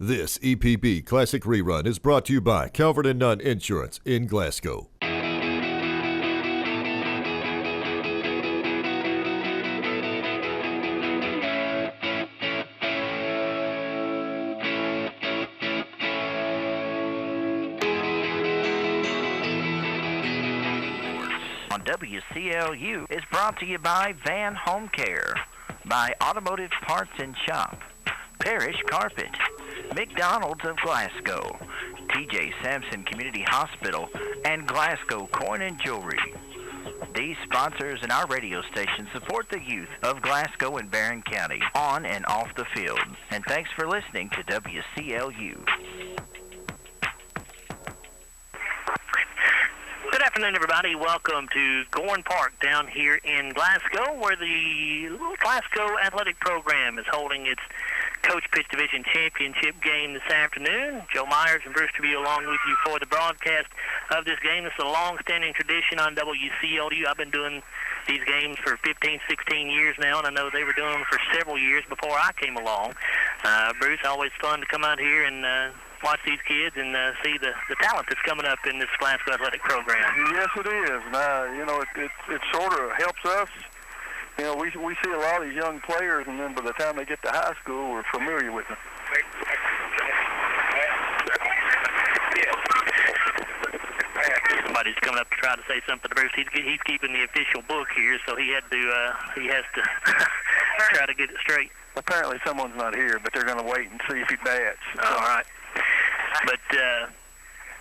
This EPB Classic Rerun is brought to you by Calvert and Nunn Insurance in Glasgow. On WCLU is brought to you by Van Home Care, by Automotive Parts and Shop, Parish Carpet, McDonald's of Glasgow, TJ Sampson Community Hospital, and Glasgow Coin and Jewelry. These sponsors and our radio station support the youth of Glasgow and Barron County on and off the field. And thanks for listening to WCLU. Good afternoon, everybody. Welcome to Gorn Park down here in Glasgow, where the Glasgow Athletic Program is holding its Coach Pitch Division Championship game this afternoon. Joe Myers and Bruce Treville along with you for the broadcast of this game. This is a long-standing tradition on WCLU. I've been doing these games for 15, 16 years now, and I know they were doing them for several years before I came along. Bruce, always fun to come out here and watch these kids and see the talent that's coming up in this Glasgow Athletic Program. Yes, it is. It sort of helps us. You know, we see a lot of these young players, and then by the time they get to high school, we're familiar with them. Somebody's coming up to try to say something to Bruce. He's keeping the official book here, so he has to try to get it straight. Apparently someone's not here, but they're going to wait and see if he bats. All right. But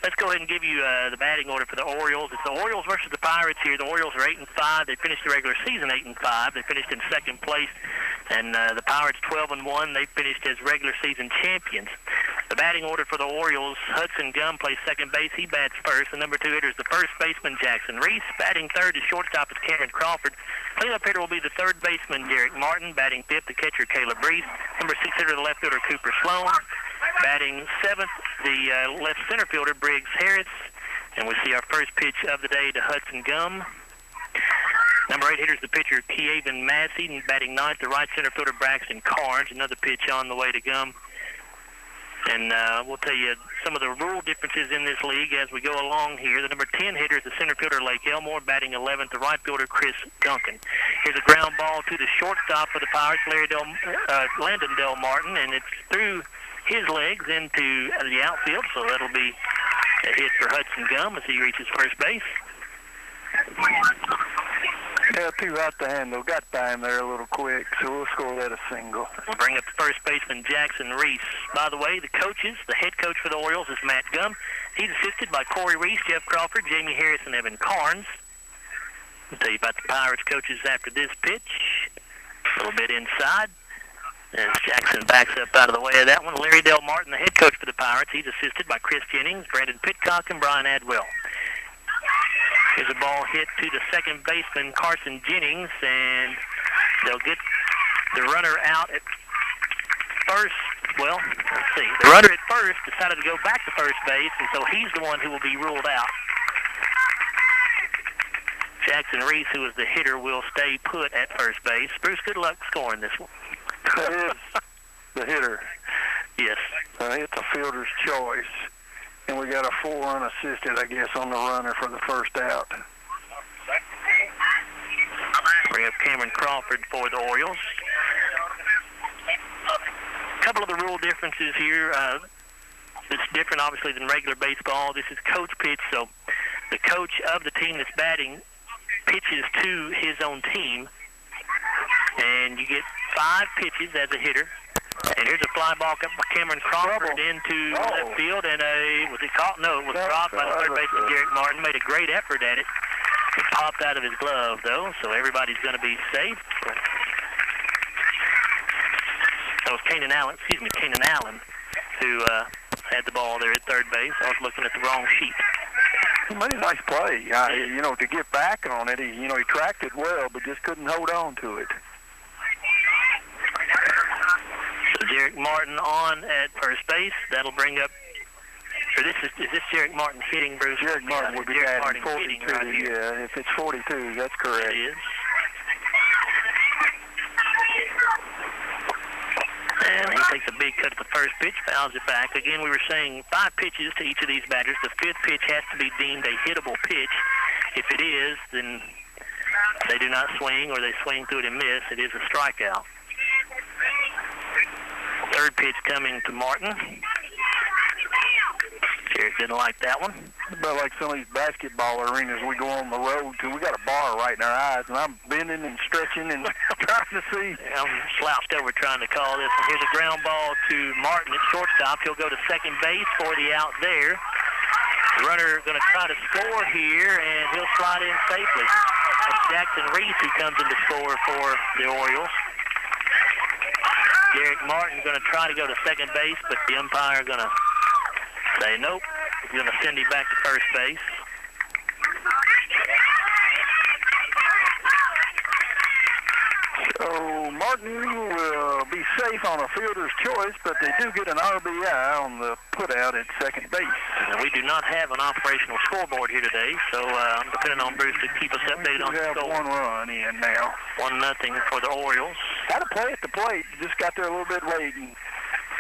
let's go ahead and give you the batting order for the Orioles. It's the Orioles versus the Pirates here. The Orioles are 8-5. They finished the regular season 8-5. They finished in second place. And the Pirates 12-1. They finished as regular season champions. The batting order for the Orioles, Hudson Gum plays second base. He bats first. The number 2 hitter is the first baseman, Jackson Reese. Batting third, the shortstop is Cameron Crawford. Cleanup hitter will be the third baseman, Derek Martin. Batting fifth, the catcher, Caleb Reese. Number 6 hitter, the left fielder, Cooper Sloan. Batting seventh, the left center fielder, Briggs Harris. And we see our first pitch of the day to Hudson Gum. Number 8 hitter is the pitcher, Keaven Massey. And batting ninth, the right center fielder, Braxton Carnes. Another pitch on the way to Gum. And we'll tell you some of the rule differences in this league as we go along here. The number 10 hitter is the center fielder, Lake Elmore. Batting 11th, the right fielder, Chris Duncan. Here's a ground ball to the shortstop for the Pirates, Landon Del Martin, and it's through his legs into the outfield, so that'll be a hit for Hudson Gum as he reaches first base. Yeah, 2 out the handle. Got by him there a little quick, so we'll score that a single. We'll bring up the first baseman, Jackson Reese. By the way, the head coach for the Orioles is Matt Gum. He's assisted by Corey Reese, Jeff Crawford, Jamie Harris, and Evan Carnes. I'll tell you about the Pirates coaches after this pitch. A little bit inside. As Jackson backs up out of the way of that one, Larry Del Martin, the head coach for the Pirates. He's assisted by Chris Jennings, Brandon Pitcock, and Brian Adwell. Here's a ball hit to the second baseman, Carson Jennings, and they'll get the runner out at first. Well, let's see. The runner at first decided to go back to first base, and so he's the one who will be ruled out. Jackson Reese, who is the hitter, will stay put at first base. Bruce, good luck scoring this one. That is the hitter. Yes. It's a fielder's choice. And we got a 4 unassisted, I guess, on the runner for the first out. Bring up Cameron Crawford for the Orioles. A couple of the rule differences here. It's different, obviously, than regular baseball. This is coach pitch, so the coach of the team that's batting pitches to his own team. And you get 5 pitches as a hitter. And here's a fly ball up by Cameron Crawford into left field, and was it caught? No, it was dropped by the third baseman, Derek Martin. Made a great effort at it. It popped out of his glove, though, so everybody's going to be safe. That was Kanan Allen, who had the ball there at third base. I was looking at the wrong sheet. He made a nice play. To get back on it, he tracked it well, but just couldn't hold on to it. Derek Martin on at first base. That'll bring up. Or is this Derek Martin hitting, Bruce? Derek Martin would be adding 42. Right here. Yeah, if it's 42, that's correct. It is. And he takes a big cut at the first pitch, fouls it back. Again, we were saying 5 pitches to each of these batters. The 5th pitch has to be deemed a hittable pitch. If it is, then they do not swing, or they swing through it and miss. It is a strikeout. 3rd pitch coming to Martin. Jarrett didn't like that one. About like some of these basketball arenas we go on the road to. We got a bar right in our eyes, and I'm bending and stretching and trying to see. I'm slouched over trying to call this one. Here's a ground ball to Martin at shortstop. He'll go to second base for the out there. The runner going to try to score here, and he'll slide in safely. It's Jackson Reese who comes in to score for the Orioles. Derek Martin going to try to go to second base, but the umpire going to say nope. He's going to send him back to first base. So Martin will be safe on a fielder's choice, but they do get an RBI on the putout at second base. And we do not have an operational scoreboard here today, so I'm depending on Bruce to keep us updated on the We score. have 1 run in now. 1-0 for the Orioles. Got to play at the plate. Just got there a little bit late, and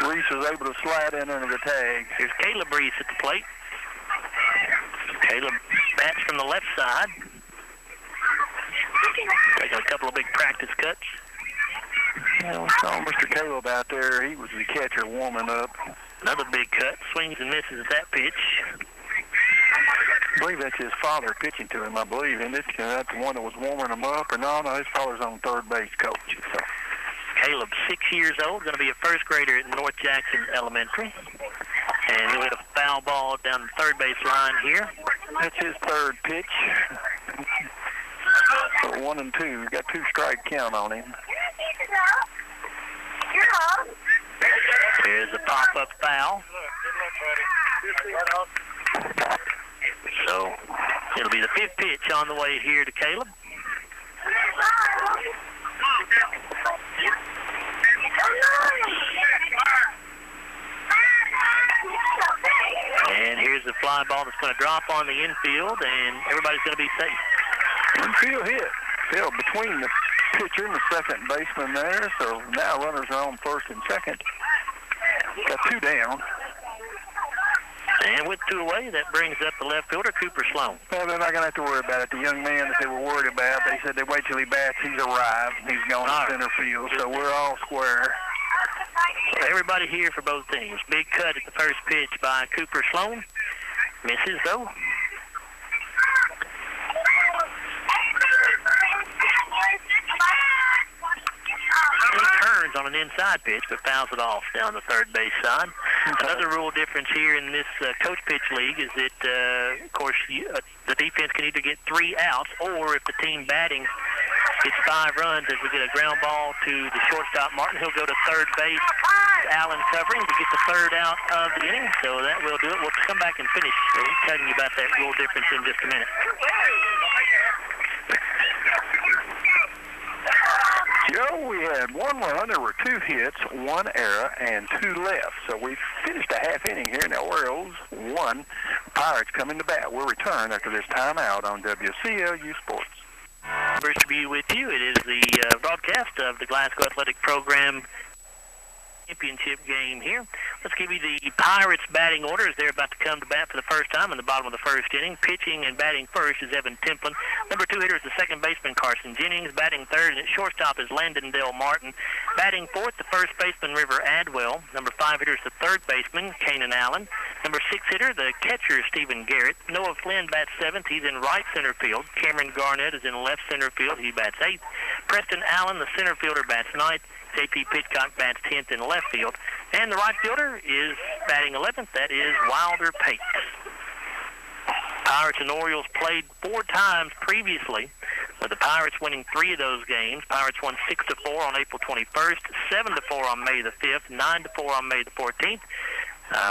Reese was able to slide in under the tag. Here's Caleb Reese at the plate. Caleb bats from the left side. Taking a couple of big practice cuts. Well, I saw Mr. Caleb out there. He was the catcher warming up. Another big cut. Swings and misses at that pitch. I believe that's his father pitching to him, I believe. And that's the one that was warming him up. Or no, his father's on third base coach. So. Caleb, 6 years old, going to be a first grader at North Jackson Elementary. And he'll hit a foul ball down the third base line here. That's his 3rd pitch. 1 and 2. Got 2 strike count on him. Here's a pop-up foul. So it'll be the 5th pitch on the way here to Caleb. And here's the fly ball that's going to drop on the infield, and everybody's going to be safe. Infield hit. Field between the pitcher and the second baseman there, so now runners are on first and second. Got 2 down. And with 2 away, that brings up the left fielder, Cooper Sloan. Well, they're not going to have to worry about it. The young man that they were worried about, they said they wait till he bats. He's arrived. He's gone to center field, so we're all square. So everybody here for both teams. Big cut at the first pitch by Cooper Sloan. Misses, though. He turns on an inside pitch, but fouls it off down the third base side. Another rule difference here in this coach pitch league is that, of course, the defense can either get 3 outs, or if the team batting gets 5 runs, as we get a ground ball to the shortstop, Martin, he'll go to third base. Allen covering to get the 3rd out of the inning, so that will do it. We'll come back and finish telling you about that rule difference in just a minute. Joe, we had 1 run. There were 2 hits, 1 error, and 2 left. So we finished a half inning here. Now Orioles 1. Pirates coming to bat. We'll return after this timeout on WCLU Sports. Bruce to be with you. It is the broadcast of the Glasgow Athletic Program championship game here. Let's give you the Pirates batting order as they're about to come to bat for the first time in the bottom of the first inning. Pitching and batting first is Evan Templin. Number 2 hitter is the second baseman Carson Jennings. Batting third and at shortstop is Landon Dale Martin. Batting fourth, the first baseman River Adwell. Number 5 hitter is the third baseman Kanan Allen. Number 6 hitter, the catcher Stephen Garrett. Noah Flynn bats 7th. He's in right center field. Cameron Garnett is in left center field. He bats 8th. Preston Allen, the center fielder, bats 9th. J.P. Pitcock bats 10th in left field. And the right fielder is batting 11th. That is Wilder Pates. Pirates and Orioles played 4 times previously, with the Pirates winning 3 of those games. Pirates won 6-4 on April 21st, 7-4 on May the 5th, 9-4 on May the 14th.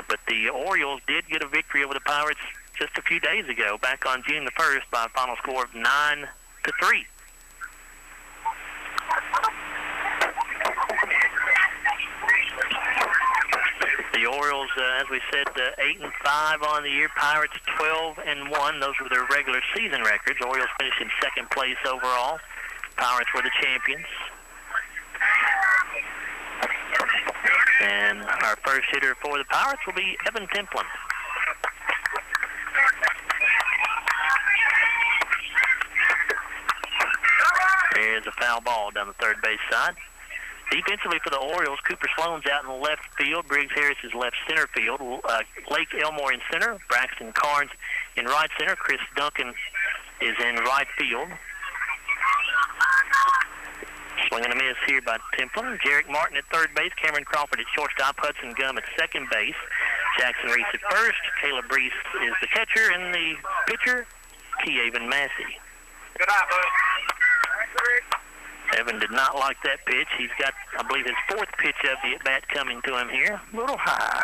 But the Orioles did get a victory over the Pirates just a few days ago, back on June the 1st, by a final score of 9-3. The Orioles, as we said, 8-5 on the year. Pirates 12-1. Those were their regular season records. Orioles finished in second place overall. Pirates were the champions. And our first hitter for the Pirates will be Evan Templin. There's a foul ball down the third base side. Defensively for the Orioles, Cooper Sloan's out in the left field. Briggs Harris is left center field. Lake Elmore in center. Braxton Carnes in right center. Chris Duncan is in right field. Swing and a miss here by Templin. Jarek Martin at third base. Cameron Crawford at shortstop. Hudson Gum at second base. Jackson Reese at first. Caleb Reese is the catcher. And the pitcher, Keaven Massey. Good night, bud. Evan did not like that pitch. He's got, I believe, his fourth pitch of the at-bat coming to him here. A little high.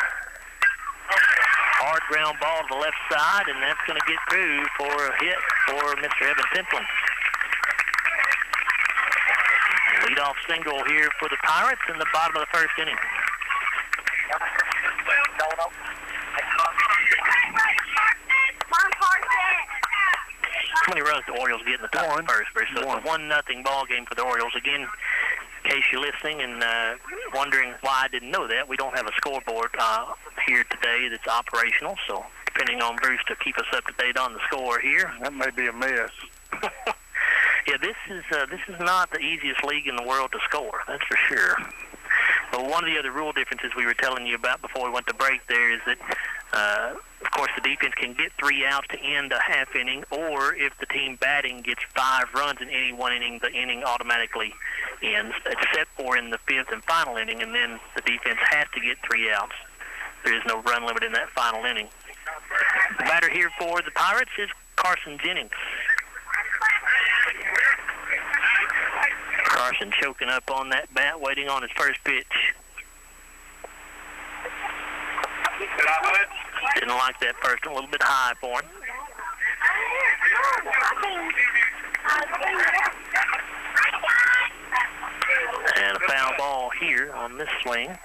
Hard ground ball to the left side, and that's going to get through for a hit for Mr. Evan Templin. Leadoff single here for the Pirates in the bottom of the first inning. How many runs the Orioles get in the top of the first? So it's a 1-0 ball game for the Orioles. Again, in case you're listening and wondering why I didn't know that, we don't have a scoreboard here today that's operational. So depending on Bruce to keep us up to date on the score here. That may be a mess. Yeah, this is not the easiest league in the world to score. That's for sure. But one of the other rule differences we were telling you about before we went to break there is that, of course, the defense can get 3 outs to end a half inning, or if the team batting gets 5 runs in any one inning, the inning automatically ends, except for in the 5th and final inning, and then the defense has to get 3 outs. There is no run limit in that final inning. The batter here for the Pirates is Carson Jennings. Carson choking up on that bat, waiting on his first pitch. Didn't like that first one, a little bit high for him. And a foul ball here on this swing.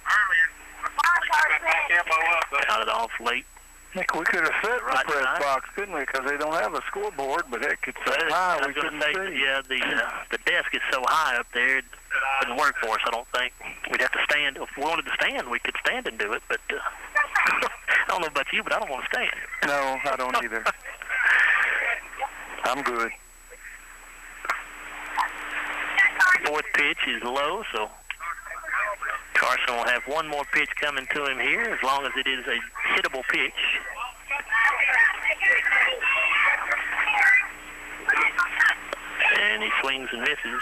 Got it off late. Heck, we could have set the press box, couldn't we? Because they don't have a scoreboard, but heck, it's so high we couldn't see. Yeah, the desk is so high up there, it wouldn't work for us, I don't think. We'd have to stand. If we wanted to stand, we could stand and do it, but I don't know about you, but I don't want to stand. No, I don't either. I'm good. Fourth pitch is low, so Carson will have one more pitch coming to him here, as long as it is a hittable pitch. And he swings and misses,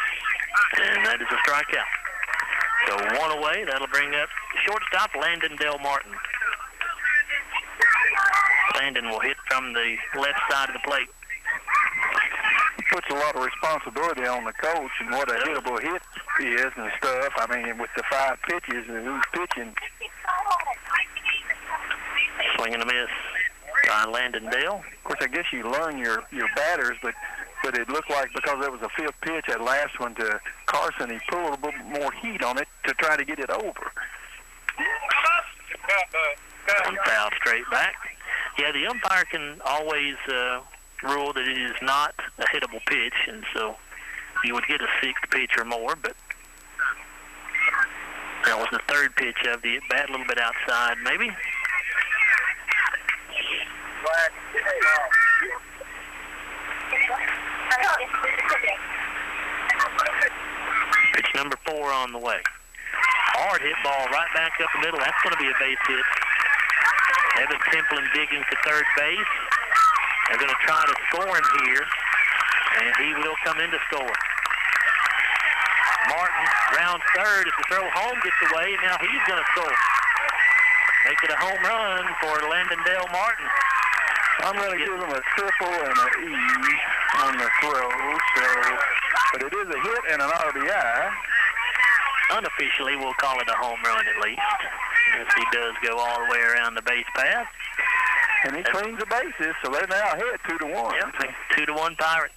and that is a strikeout. So 1 away, that'll bring up shortstop Landon Del Martin. Landon will hit from the left side of the plate. Puts a lot of responsibility on the coach and what a hittable hit is and stuff. I mean, with the 5 pitches and who's pitching. Swing and a miss by Landon Dale. Of course, I guess you learn your batters, but it looked like because there was a 5th pitch, that last one to Carson, he pulled a little bit more heat on it to try to get it over. And foul straight back. Yeah, the umpire can always rule that it is not a hittable pitch, and so you would get a 6th pitch or more, but that was the 3rd pitch of the at-bat, a little bit outside maybe. Pitch number 4 on the way. Hard hit ball right back up the middle. That's going to be a base hit. Evan Templin digging to third base. They're going to try to score him here, and he will come in to score. Martin, round third, if the throw home gets away, now he's going to score. Make it a home run for Landon Dale Martin. I'm going to give him a triple and an E on the throw, but it is a hit and an RBI. Unofficially, we'll call it a home run at least, as he does go all the way around the base path. And he cleans the bases, so they're now ahead 2-1. Yep, 2-1 Pirates.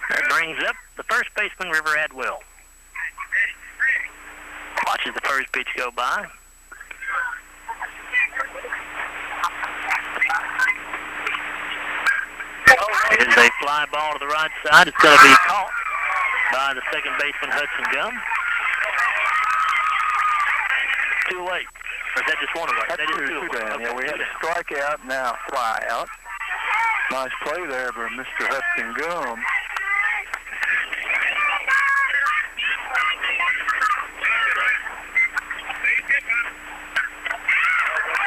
That brings up the first baseman, River Adwell. Watches the first pitch go by. It is a fly ball to the right side. It's going to be caught by the second baseman, Hudson Gum. two away. Or is that just one away? That's That is two two away. down. Okay, Yeah, we had two a down. strikeout, now a fly out. Nice play there by Mr. Hudson Gum.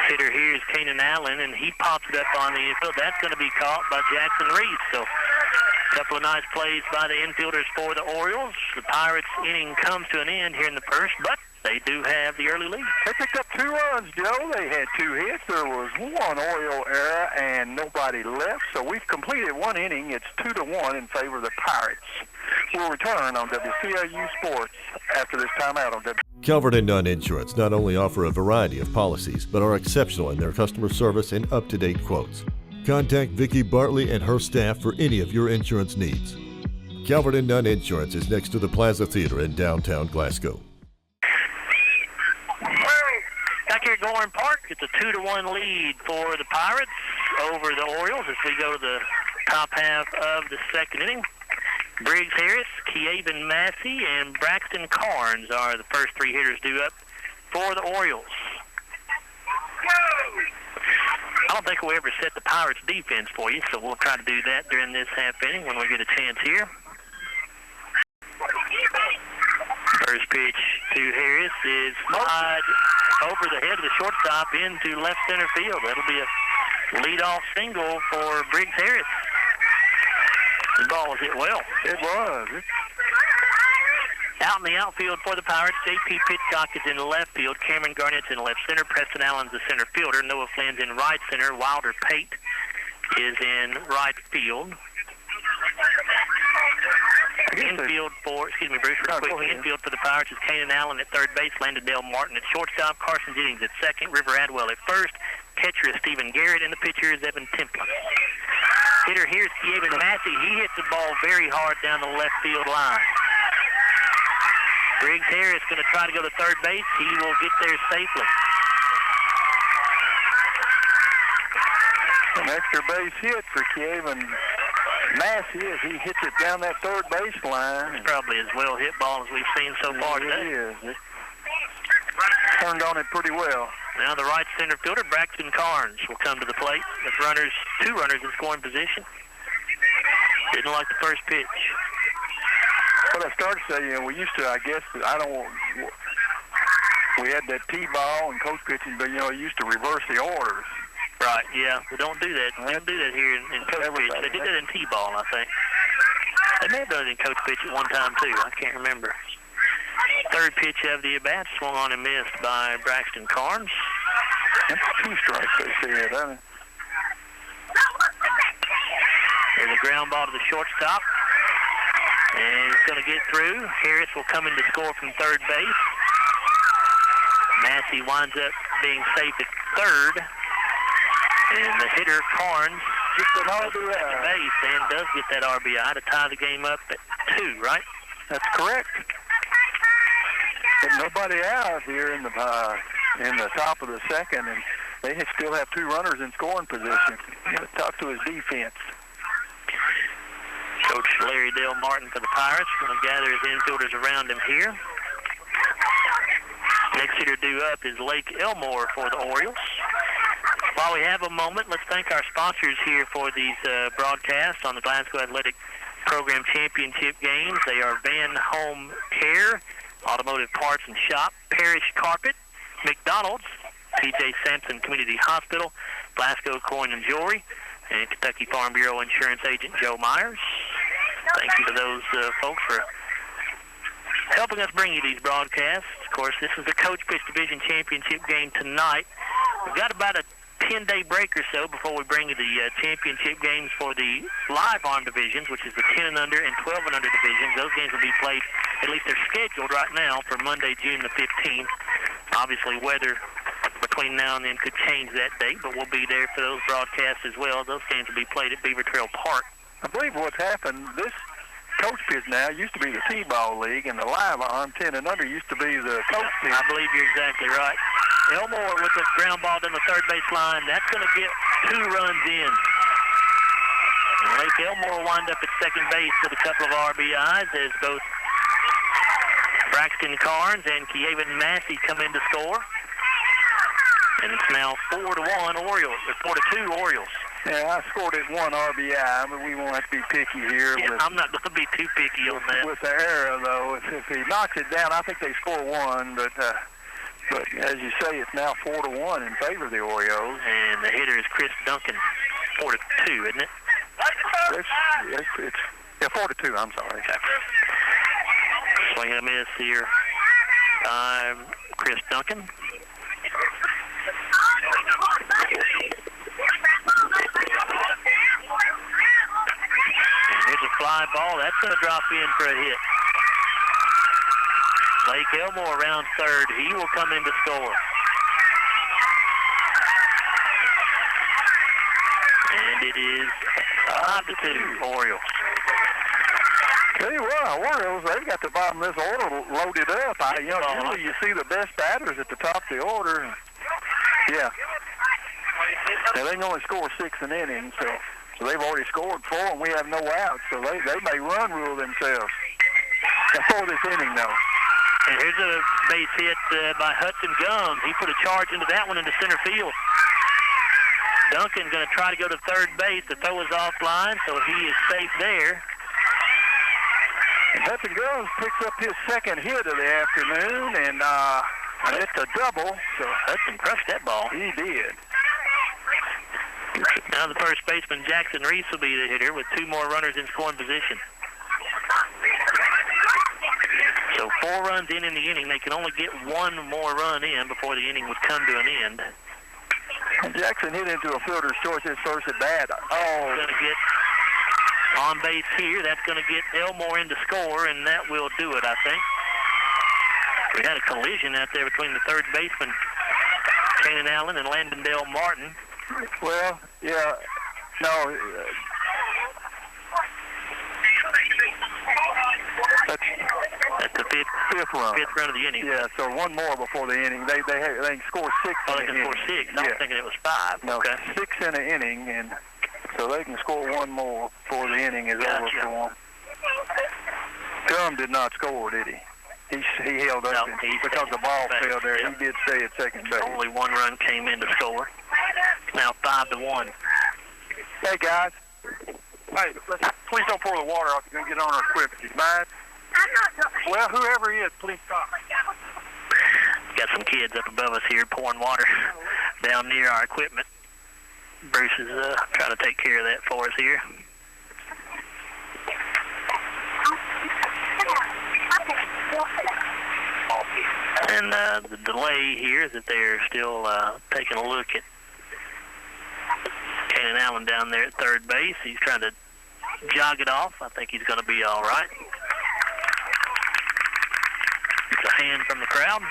Hitter here is Kanan Allen, and he pops it up on the infield. That's going to be caught by Jackson Reed. So a couple of nice plays by the infielders for the Orioles. The Pirates inning comes to an end here in the first, but they do have the early lead. They picked up 2 runs, Joe. They had 2 hits. There was 1 Oriole error and nobody left. So we've completed 1 inning. It's 2-1 in favor of the Pirates. We'll return on WCLU Sports after this timeout on Calvert and Nunn Insurance not only offer a variety of policies, but are exceptional in their customer service and up-to-date quotes. Contact Vicki Bartley and her staff for any of your insurance needs. Calvert and Nunn Insurance is next to the Plaza Theater in downtown Glasgow. Back here at Gorham Park, it's a 2-1 lead for the Pirates over the Orioles as we go to the top half of the second inning. Briggs Harris, Keaven Massey, and Braxton Carnes are the first 3 hitters due up for the Orioles. I don't think we'll ever set the Pirates defense for you, so we'll try to do that during this half inning when we get a chance here. First pitch to Harris is slide over the head of the shortstop into left center field. That'll be a leadoff single for Briggs Harris. The ball was hit well. It was. Out in the outfield for the Pirates, J.P. Pitcock is in left field. Cameron Garnett's in left center. Preston Allen's the center fielder. Noah Flynn's in right center. Wilder Pate is in right field. Infield for, Bruce, real quick. Infield for the Pirates is Kanan Allen at third base. Landon Martin at shortstop. Carson Jennings at second. River Adwell at first. Catcher is Stephen Garrett, and the pitcher is Evan Templin. Hitter here is Keaven Massey. He hits the ball very hard down the left field line. Briggs Harris going to try to go to third base. He will get there safely. An extra base hit for Keaven Massey as he hits it down that third base line. It's probably as well hit ball as we've seen so far today. It is. It turned on it pretty well. Now the right center fielder, Braxton Carnes, will come to the plate with two runners in scoring position. Didn't like the first pitch. What I started to say, we used to, we had that T-ball and coach pitching, but, he used to reverse the orders. Right, yeah. We don't do that. We don't do that here in coach pitch. They did that in T-ball, I think. They may have done it in coach pitch at one time, too. I can't remember. Third pitch of the at-bat, swung on and missed by Braxton Carnes. That's 2 strikes they said, huh? There's a ground ball to the shortstop. And it's going to get through. Harris will come in to score from third base. Massey winds up being safe at third. And the hitter, Carnes, gets an RBI at base and does get that RBI to tie the game up at 2, right? That's correct. But nobody out here in the top of the second, and they still have 2 runners in scoring position. You got to talk to his defense. Coach Larry Dale Martin for the Pirates going to gather his infielders around him here. Next hitter due up is Lake Elmore for the Orioles. While we have a moment, let's thank our sponsors here for these broadcasts on the Glasgow Athletic Program Championship games. They are Van Home Care, Automotive Parts and Shop, Parish Carpet, McDonald's, P.J. Sampson Community Hospital, Glasgow Coin and Jewelry, and Kentucky Farm Bureau Insurance Agent Joe Myers. Thank you to those folks for helping us bring you these broadcasts. Of course, this is the Coach Pitch Division Championship game tonight. We've got about a 10-day break or so before we bring you the championship games for the live arm divisions, which is the 10 and under and 12 and under divisions. Those games will be played, at least they're scheduled right now, for Monday, June the 15th. Obviously, weather between now and then could change that date, but we'll be there for those broadcasts as well. Those games will be played at Beaver Trail Park. I believe what's happened, this Coach Pitch now used to be the T-ball league, and the live arm 10 and under used to be the Coach Pitch. I believe you're exactly right. Elmore with the ground ball down the third base line. That's going to get 2 runs in. And Lake Elmore will wind up at second base with a couple of RBIs as both Braxton Carnes and Keaven Massey come in to score. And it's now 4-1 Orioles, or 4-2 Orioles. Yeah, I scored it 1 RBI, but we won't have to be picky here. Yeah, I'm not going to be too picky on that. With the error, though, if he knocks it down, I think they score 1, but as you say, it's now 4-1 in favor of the Orioles. And the hitter is Chris Duncan, 4-2, isn't it? It's 4-2, I'm sorry. Okay. Swing and a miss here by Chris Duncan. And here's a fly ball. That's going to drop in for a hit. Blake Elmore around third. He will come in to score. And it is 5-2 Orioles. Tell you what, Orioles, they've got the bottom of this order loaded up. Usually you see the best batters at the top of the order. Yeah. Now, they can only score 6 an inning, so they've already scored 4, and we have no outs, so they may run rule themselves. Before this inning, though. And here's a base hit by Hudson Gums. He put a charge into that one into center field. Duncan going to try to go to third base. The throw is offline, so he is safe there. And Hudson Gums picks up his second hit of the afternoon, and it's a double. So Hudson crushed that ball. He did. Now the first baseman, Jackson Reese, will be the hitter with 2 more runners in scoring position. So 4 runs in the inning. They can only get 1 more run in before the inning would come to an end. Jackson hit into a fielder's choice his first at bat. Oh, going to get on base here. That's going to get Elmore in to score, and that will do it, I think. We had a collision out there between the third baseman, Kanan Allen, and Landondale Martin. Well, yeah, no. That's the fifth run. Fifth run of the inning. Yeah, so 1 more before the inning. They can score 6 in in the inning. Score 6. I was thinking it was 5. No, okay. 6 in an inning, and so they can score 1 more before the inning is over for them. Gum did not score, did he? He held up because the ball fell there. Yep. He did stay at second base. Only 1 run came in to score. Now 5-1. Hey, guys. Hey, please don't pour the water off. You're going to get on our equipment. You mind? Well, whoever he is, please stop. Got some kids up above us here pouring water down near our equipment. Bruce is trying to take care of that for us here. And the delay here is that they're still taking a look at Kanan Allen down there at third base. He's trying to jog it off. I think he's going to be all right. It's a hand from the crowd.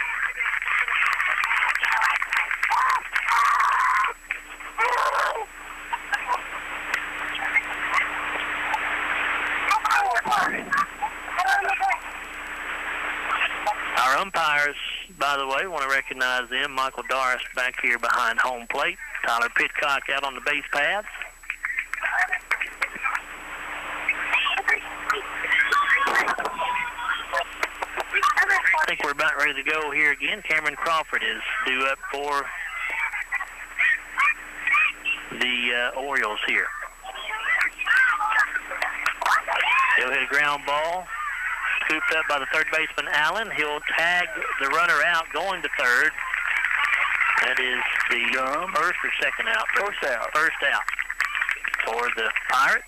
Our umpires, by the way, want to recognize them. Michael Doris back here behind home plate. Tyler Pitcock out on the base paths. I think we're about ready to go here again. Cameron Crawford is due up for the Orioles here. He'll hit a ground ball. Scooped up by the third baseman, Allen. He'll tag the runner out going to third. That is the first or second out? First out. First out for the Pirates.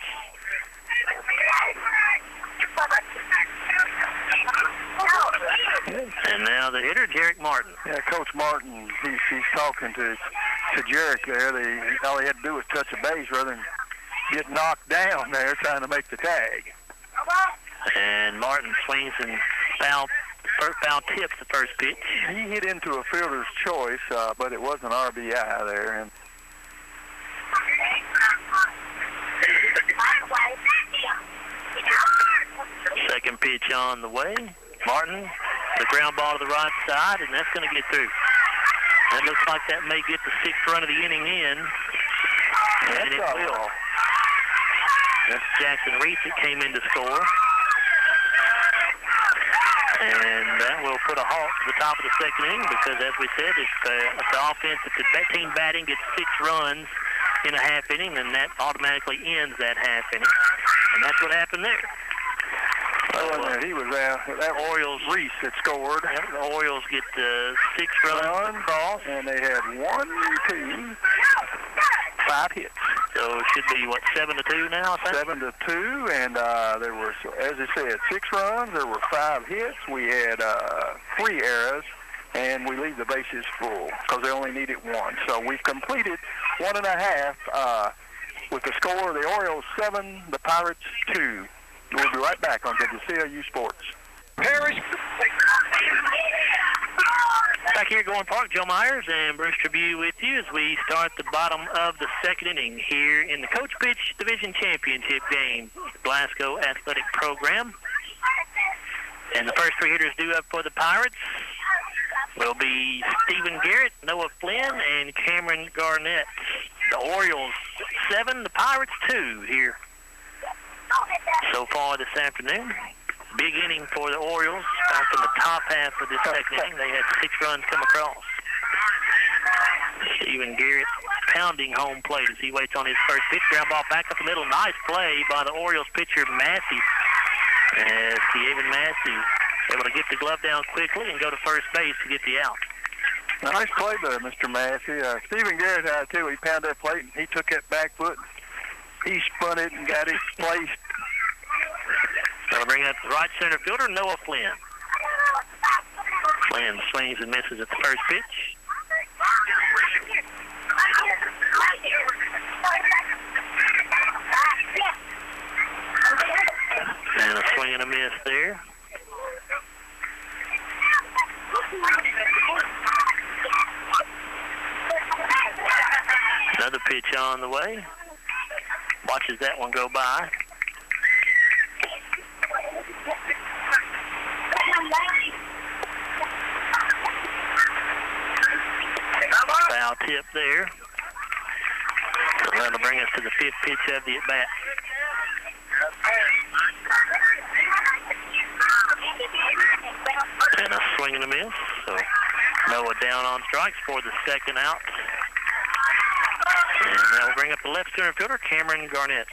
And now the hitter, Jarek Martin. Yeah, Coach Martin, he's talking to Jarek there. All he had to do was touch a base rather than get knocked down there trying to make the tag. And Martin swings and foul tips the first pitch. He hit into a fielder's choice, but it was an RBI there. And second pitch on the way. Martin, the ground ball to the right side, and that's going to get through. That looks like that may get the 6th run of the inning in. And it will. That's Jackson Reese that came in to score. And that will put a halt to the top of the second inning because, as we said, if the offense, if the team batting gets 6 runs in a half inning, then that automatically ends that half inning. And that's what happened there. He was out. That Orioles. Reese that scored. The Orioles get 6 runs across. And they had 5 hits. So it should be, 7-2 now, I think? 7-2, and there were, as I said, 6 runs. There were 5 hits. We had 3 errors, and we leave the bases full because they only needed 1. So we've completed 1.5 with the score of the Orioles 7, the Pirates 2. We'll be right back on WCLU Sports. Parrish. Back here at Gorham Park, Joe Myers and Bruce Tribune with you as we start the bottom of the second inning here in the Coach Pitch Division Championship game, Glasgow Athletic Program. And the first 3 hitters due up for the Pirates will be Stephen Garrett, Noah Flynn, and Cameron Garnett. The Orioles 7, the Pirates 2 here so far this afternoon. Big inning for the Orioles. Back in the top half of this second inning, they had 6 runs come across. Stephen Garrett pounding home plate as he waits on his first pitch. Ground ball back up the middle. Nice play by the Orioles pitcher, Massey. As Kevin Massey able to get the glove down quickly and go to first base to get the out. Nice play there, Mr. Massey. Stephen Garrett had too. He pounded that plate and he took that back foot. He spun it and got it placed. They'll bring up the right center fielder, Noah Flynn. Flynn swings and misses at the first pitch. And a swing and a miss there. Another pitch on the way. Watches that one go by. Foul tip there. So that'll bring us to the 5th pitch of the at-bat. And a swing and a miss. So Noah down on strikes for the second out. And that will bring up the left center fielder, Cameron Garnett.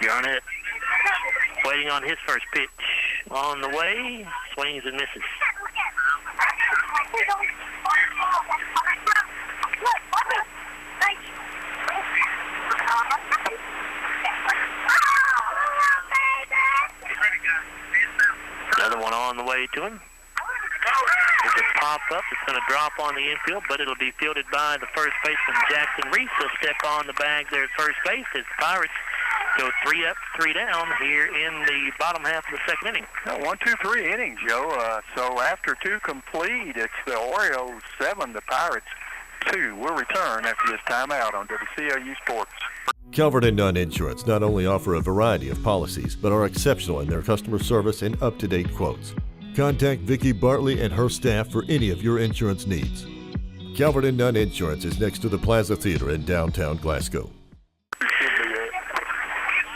Garnett waiting on his first pitch. On the way, swings and misses. Another one on the way to him. There's a pop-up. It's going to drop on the infield, but it'll be fielded by the first baseman, Jackson Reese. He'll step on the bag there at first base as the Pirates go 3 up, 3 down here in the bottom half of the second inning. 1, 2, 3 innings, Joe. So after 2 complete, it's the Orioles 7, the Pirates 2. We'll return after this timeout on WCLU Sports. Calvert and Nunn Insurance not only offer a variety of policies, but are exceptional in their customer service and up-to-date quotes. Contact Vicki Bartley and her staff for any of your insurance needs. Calvert and Nunn Insurance is next to the Plaza Theater in downtown Glasgow.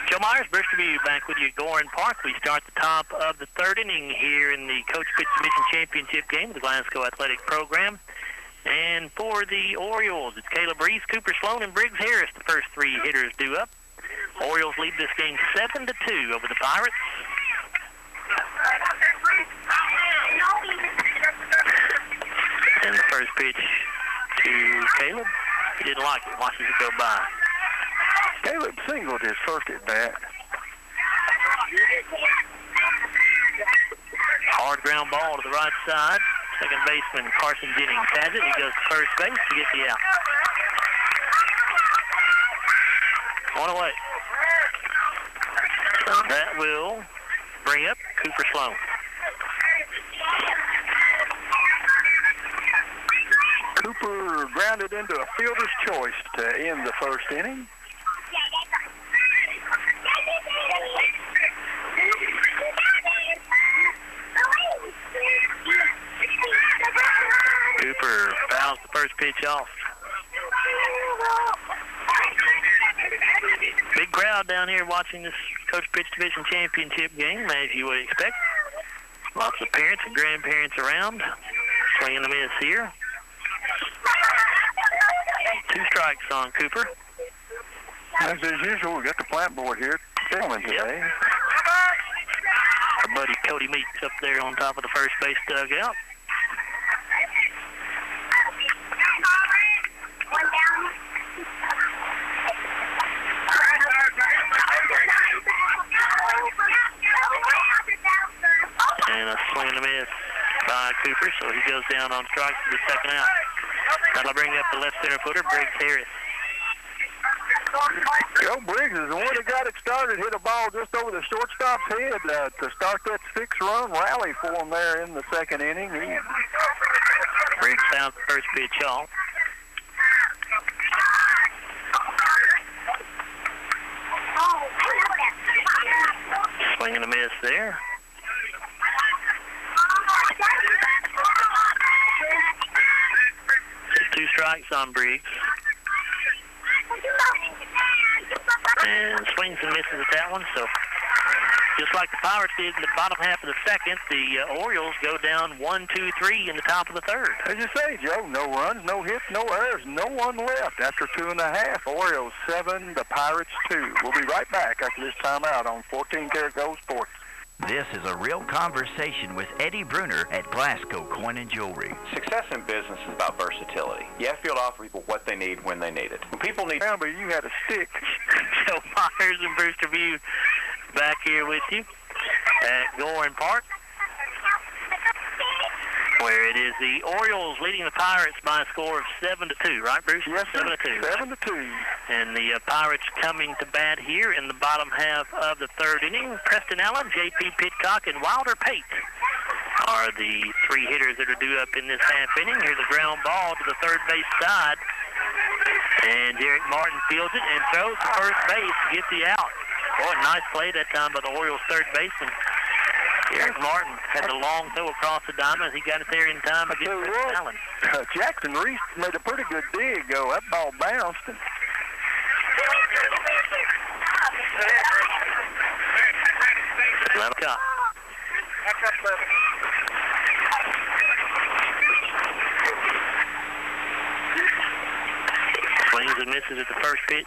Joe Myers, Bruce Tribune back with you at Gorham Park. We start the top of the 3rd inning here in the Coach Pitch Division Championship game of the Glasgow Athletic Program. And for the Orioles, it's Caleb Reese, Cooper Sloan, and Briggs Harris, the first 3 hitters due up. Orioles lead this game 7-2 over the Pirates. And the first pitch to Caleb. He didn't like it. Watches it go by. Caleb singled his first at bat. Hard ground ball to the right side. Second baseman Carson Jennings has it. He goes to first base to get the out. On away. So that will bring up Cooper Sloan. Cooper grounded into a fielder's choice to end the first inning. Cooper fouls the first pitch off. Big crowd down here watching this Coach Pitch Division Championship game, as you would expect. Lots of parents and grandparents around. Swing and a miss here. 2 strikes on Cooper. As usual, we got the plant board here filming today. Yep. Our buddy Cody Meeks up there on top of the first base dugout. And a swing and a miss by Cooper, so he goes down on strikes for the second out. That'll bring up the left center fielder, Briggs Harris. Joe Briggs is the one that got it started, hit a ball just over the shortstop's head to start that 6-run rally for him there in the second inning. Briggs found the first pitch off. Swing and a miss there. 2 strikes on Briggs. And swings and misses at that one. So just like the Pirates did in the bottom half of the second, the Orioles go down 1-2-3 in the top of the third. As you say, Joe, no runs, no hits, no errors, no one left after 2.5. Orioles 7, the Pirates 2. We'll be right back after this timeout on 14 Karat Gold Sports. This is a real conversation with Eddie Bruner at Glasgow Coin and Jewelry. Success in business is about versatility. You have to be able to offer people what they need when they need it. When people need... Remember, you had a stick. Joe Myers and Brewster View back here with you at Goring Park, where it is the Orioles leading the Pirates by a score of 7-2, right, Bruce? Yes, sir. 7-2. 7-2. And the Pirates coming to bat here in the bottom half of the third inning. Preston Allen, J.P. Pitcock, and Wilder Pate are the 3 hitters that are due up in this half inning. Here's a ground ball to the third base side. And Derek Martin fields it and throws to first base to get the out. Boy, nice play that time by the Orioles third baseman. Derek Martin had the long throw across the diamond. He got it there in time against Preston Allen. Jackson Reese made a pretty good dig, though. That ball bounced. And Left cut. Swings and misses at the first pitch.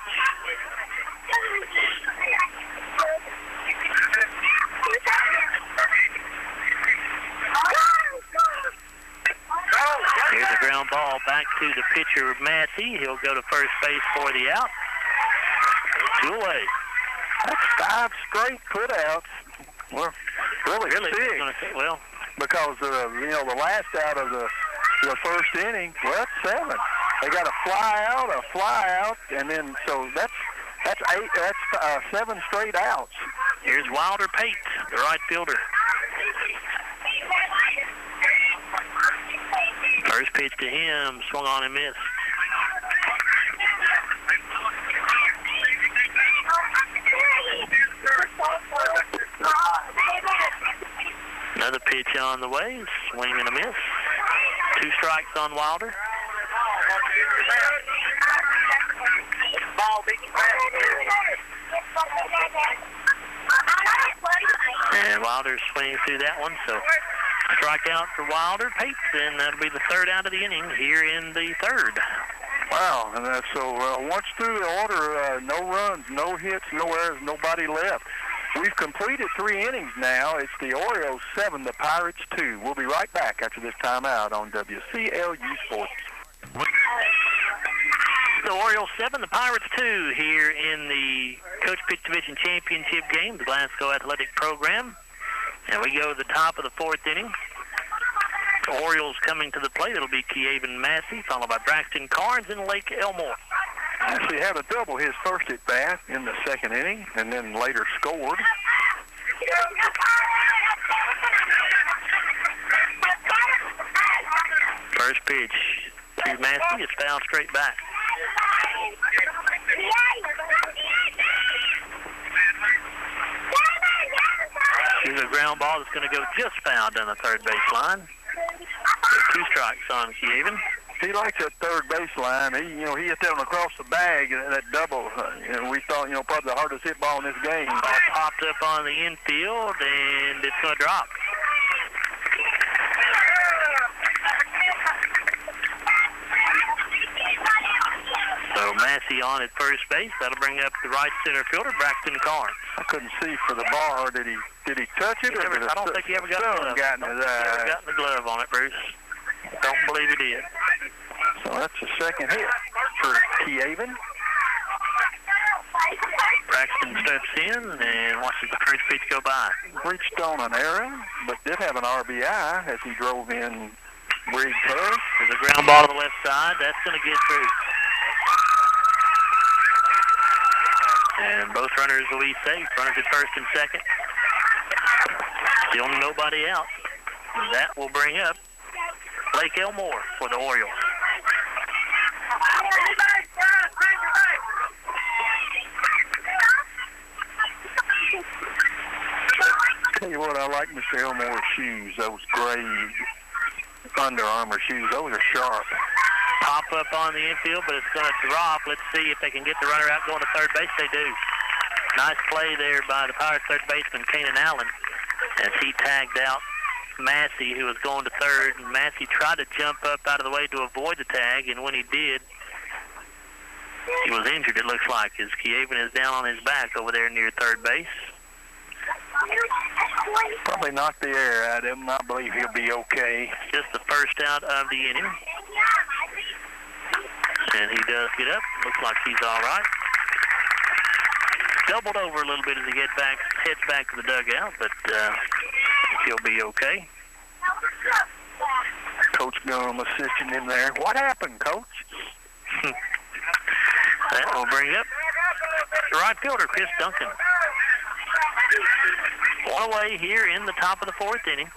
Here's a ground ball back to the pitcher, Massey. He'll go to first base for the out. 2 away. that's 5 straight putouts. Well, really big. Well, because the last out of the first inning, well, that's 7. They got a fly out, and then so that's 8. That's 7 straight outs. Here's Wilder Pate, the right fielder. First pitch to him, swung on and missed. Another pitch on the way, swing and a miss. 2 strikes on Wilder. And Wilder swings through that one, so strikeout for Wilder, Pate, and that'll be the 3rd out of the inning here in the 3rd. Wow, and so once through the order, no runs, no hits, no errors, nobody left. We've completed 3 innings now. It's the Orioles 7, the Pirates 2. We'll be right back after this timeout on WCLU Sports. The Orioles 7, the Pirates 2 here in the Coach Pitch Division Championship game, the Glasgow Athletic Program. And we go to the top of the 4th inning. The Orioles coming to the plate. It'll be Kievan Massey, followed by Braxton Carnes and Lake Elmore. Actually had a double his first at bat in the 2nd inning, and then later scored. First pitch to Massey is fouled straight back. Here's a ground ball that's going to go just foul down the third base line. 2 strikes on Kievan. He likes that third baseline. He hit that one across the bag, that double. And we thought, probably the hardest hit ball in this game. Ball popped up on the infield, and it's going to drop. So Massey on at first base. That'll bring up the right center fielder, Braxton Carnes. I couldn't see for the bar. Did he touch it? I don't think he ever got the glove. Got in his eye. Never got the glove on it, Bruce. Don't believe he did. So that's the second hit for Keaven. Braxton steps in and watches the first pitch go by. Reached on an error, but did have an RBI as he drove in Briggs Harris. There's a ground ball to the left side. That's going to get through. And both runners will be safe. Runners at first and second. Still nobody out. And that will bring up Blake Elmore for the Orioles. Tell you what, I like Mr. Elmore's shoes. Those gray Under Armour shoes. Those are sharp. Pop up on the infield, but it's going to drop. Let's see if they can get the runner out going to third base. They do. Nice play there by the Pirates third baseman, Kanan Allen, as he tagged out Massey, who was going to third. And Massey tried to jump up out of the way to avoid the tag, and when he did, he was injured, it looks like, as Keaven is down on his back over there near third base. Probably knocked the air out of him. I believe he'll be okay. Just the first out of the inning. And he does get up. Looks like he's all right. Doubled over a little bit as he heads back to the dugout, but he'll be okay. Coach Gum assisting him there. What happened, Coach? That will bring up the right fielder, Chris Duncan. One away here in the top of the fourth inning.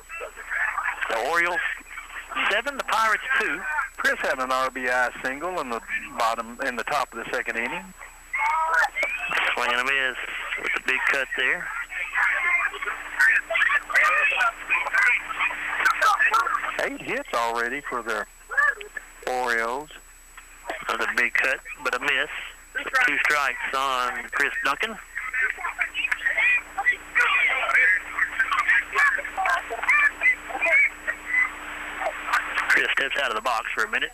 The Orioles 7, the Pirates 2. Chris had an RBI single in the top of the second inning. Swing and a miss with the big cut there. Eight hits already for the Orioles. Another big cut, but a miss. So 2 strikes on Chris Duncan. Chris steps out of the box for a minute,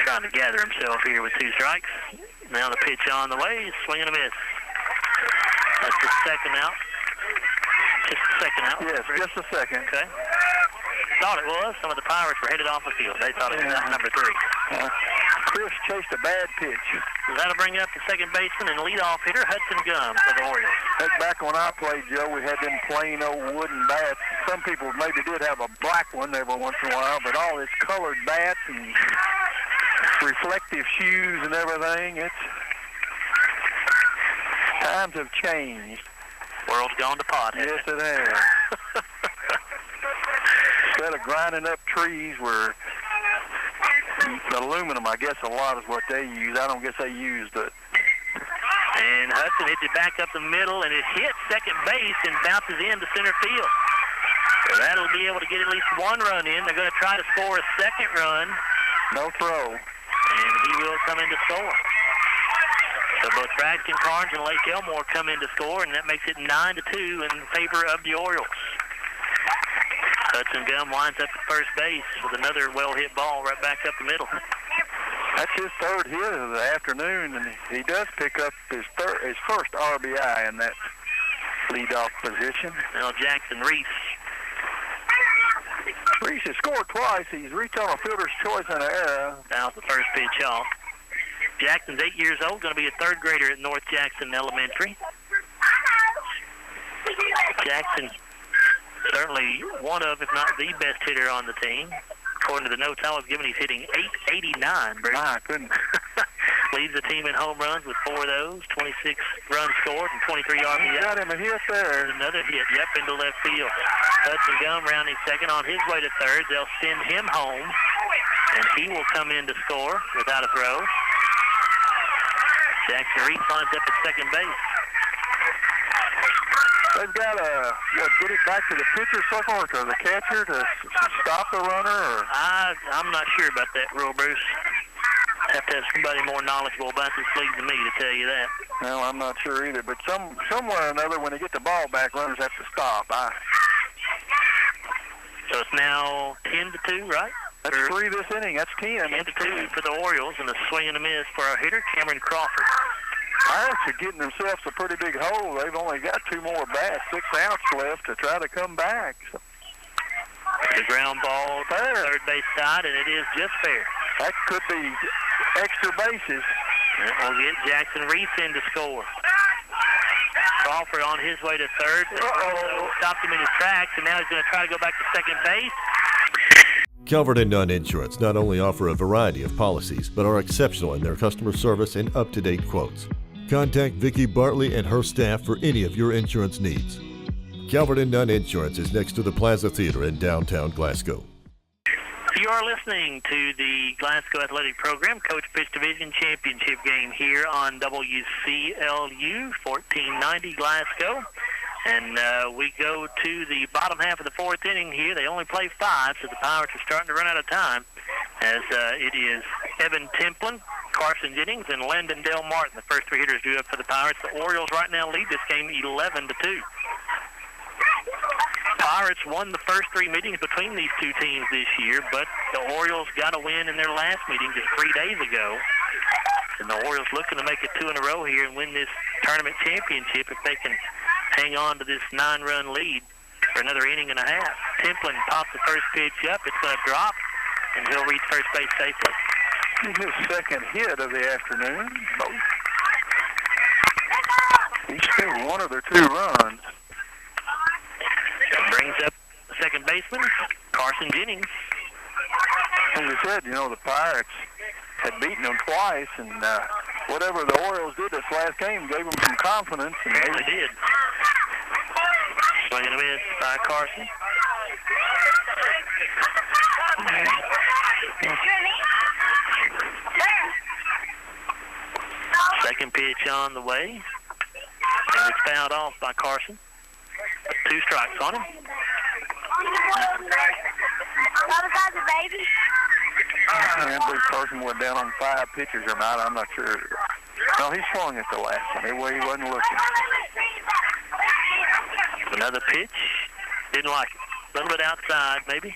trying to gather himself here with 2 strikes. Now the pitch on the way, swing and a miss. That's the second out. Just the second out. Yes, just a second. Okay. Thought it was. Some of the Pirates were headed off the field. They thought it was out number 3. Chris chased a bad pitch. So that'll bring up the second baseman and leadoff hitter, Hudson Gum for the Orioles. Heck, back when I played, Joe, we had them plain old wooden bats. Some people maybe did have a black one every once in a while, but all this colored bats and reflective shoes and everything, times have changed. World's gone to pot. Yes, it has. Instead of grinding up trees, where aluminum, I guess a lot is what they use. I don't guess they used it. And Hudson hits it back up the middle, and it hits second base and bounces into center field. So that'll be able to get at least 1 run in. They're going to try to score a second run. No throw. And he will come in to score. So both Braxton Carnes and Blake Elmore come in to score, and that makes it 9-2 in favor of the Orioles. Hudson Gum winds up at first base with another well-hit ball right back up the middle. That's his third hit of the afternoon, and he does pick up his first RBI in that leadoff position. Now Jackson Reese. Reese has scored twice. He's reached on a fielder's choice and an error. Now the first pitch off. Jackson's 8 years old, going to be a third grader at North Jackson Elementary. Jackson, certainly one of, if not the best hitter on the team. According to the notes I was given, he's hitting .889, Bruce. My goodness. Leads the team in home runs with 4 of those, 26 runs scored and 23 RBI. Got him a hit there. Another hit, into left field. Hudson Gum rounding second on his way to third. They'll send him home, and he will come in to score without a throw. Jackson Reese lines up at second base. They've got to get it back to the pitcher circle or to the catcher to stop the runner? Or? I'm not sure about that rule, Bruce. Have to have somebody more knowledgeable about this league than me to tell you that. Well, I'm not sure either, but somewhere or another, when they get the ball back, runners have to stop. So it's now 10-2, right? That's 3 this inning. That's 10. 10-2 for the Orioles, and a swing and a miss for our hitter, Cameron Crawford. Pirates are getting themselves a pretty big hole. They've only got 2 more bats, 6 outs left to try to come back. The ground ball to the third base side, and it is just fair. That could be extra bases. And we'll get Jackson Reese in to score. Crawford on his way to third. Stopped him in his tracks, and now he's going to try to go back to second base. Calvert and Nunn Insurance not only offer a variety of policies, but are exceptional in their customer service and up-to-date quotes. Contact Vicki Bartley and her staff for any of your insurance needs. Calvert and Nunn Insurance is next to the Plaza Theater in downtown Glasgow. You are listening to the Glasgow Athletic Program Coach Pitch Division Championship game here on WCLU 1490 Glasgow. And we go to the bottom half of the 4th inning here. They only play 5, so the Pirates are starting to run out of time. As it is Evan Templin, Carson Jennings, and Landon Dale Martin, the first 3 hitters due up for the Pirates. The Orioles right now lead this game 11-2. Pirates won the first 3 meetings between these 2 teams this year, but the Orioles got a win in their last meeting just 3 days ago. And the Orioles looking to make it 2 in a row here and win this tournament championship if they can hang on to this 9-run lead for another inning and a half. Templin pops the first pitch up. It's going to drop, and he'll reach first base safely. His second hit of the afternoon. He scored 1 of their 2 runs. That brings up the second baseman, Carson Jennings. As I said, the Pirates had beaten them twice, and whatever the Orioles did this last game gave them some confidence. And they did. Swing and a miss by Carson. Second pitch on the way. And it's fouled off by Carson. 2 strikes on him. I believe Carson went down on 5 pitches or not. I'm not sure. No, he swung at the last one. He wasn't looking. Another pitch. Didn't like it. A little bit outside, maybe.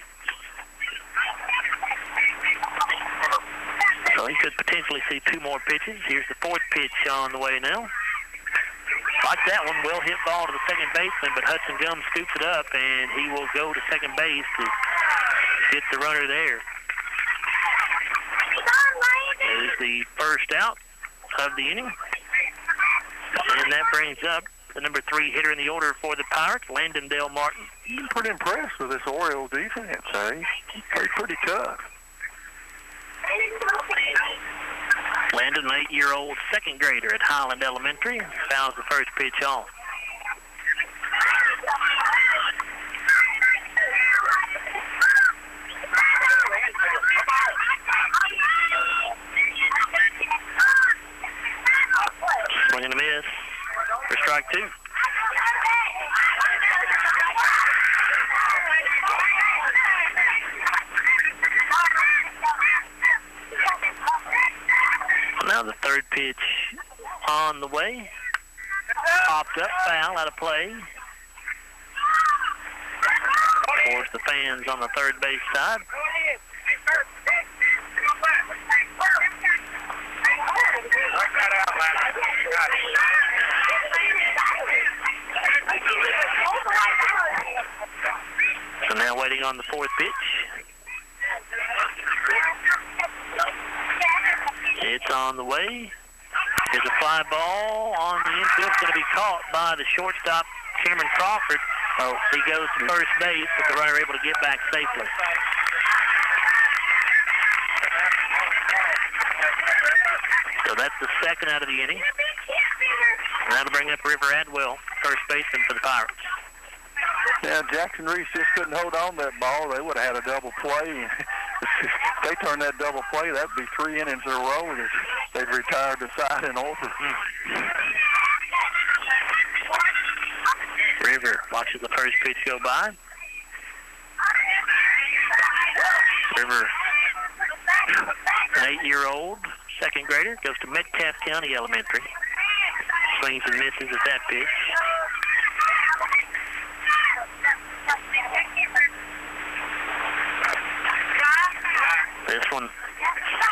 So he could potentially see 2 more pitches. Here's the 4th pitch on the way now. Like that one, well hit ball to the second baseman, but Hudson Gum scoops it up, and he will go to second base to get the runner there. That is the first out of the inning. And that brings up the number 3 hitter in the order for the Pirates, Landon Dale Martin. I'm pretty impressed with this Orioles defense, eh? They're pretty tough. Landon, an 8-year-old second grader at Highland Elementary, fouls the first pitch off. Swing and a miss for strike 2. Now the 3rd pitch on the way. Popped up, foul, out of play. Towards the fans on the third base side. So now waiting on the 4th pitch. It's on the way. There's a fly ball on the infield. It's going to be caught by the shortstop, Cameron Crawford. Oh, he goes to first base, but the runner able to get back safely. So that's the second out of the inning. And that'll bring up River Adwell, first baseman for the Pirates. Yeah, Jackson Reese just couldn't hold on to that ball. They would have had a double play. If they turn that double play, that would be 3 innings in a row. They'd retired the side in order. River watches the first pitch go by. River, an 8-year-old second grader, goes to Metcalf County Elementary. Swings and misses at that pitch. This one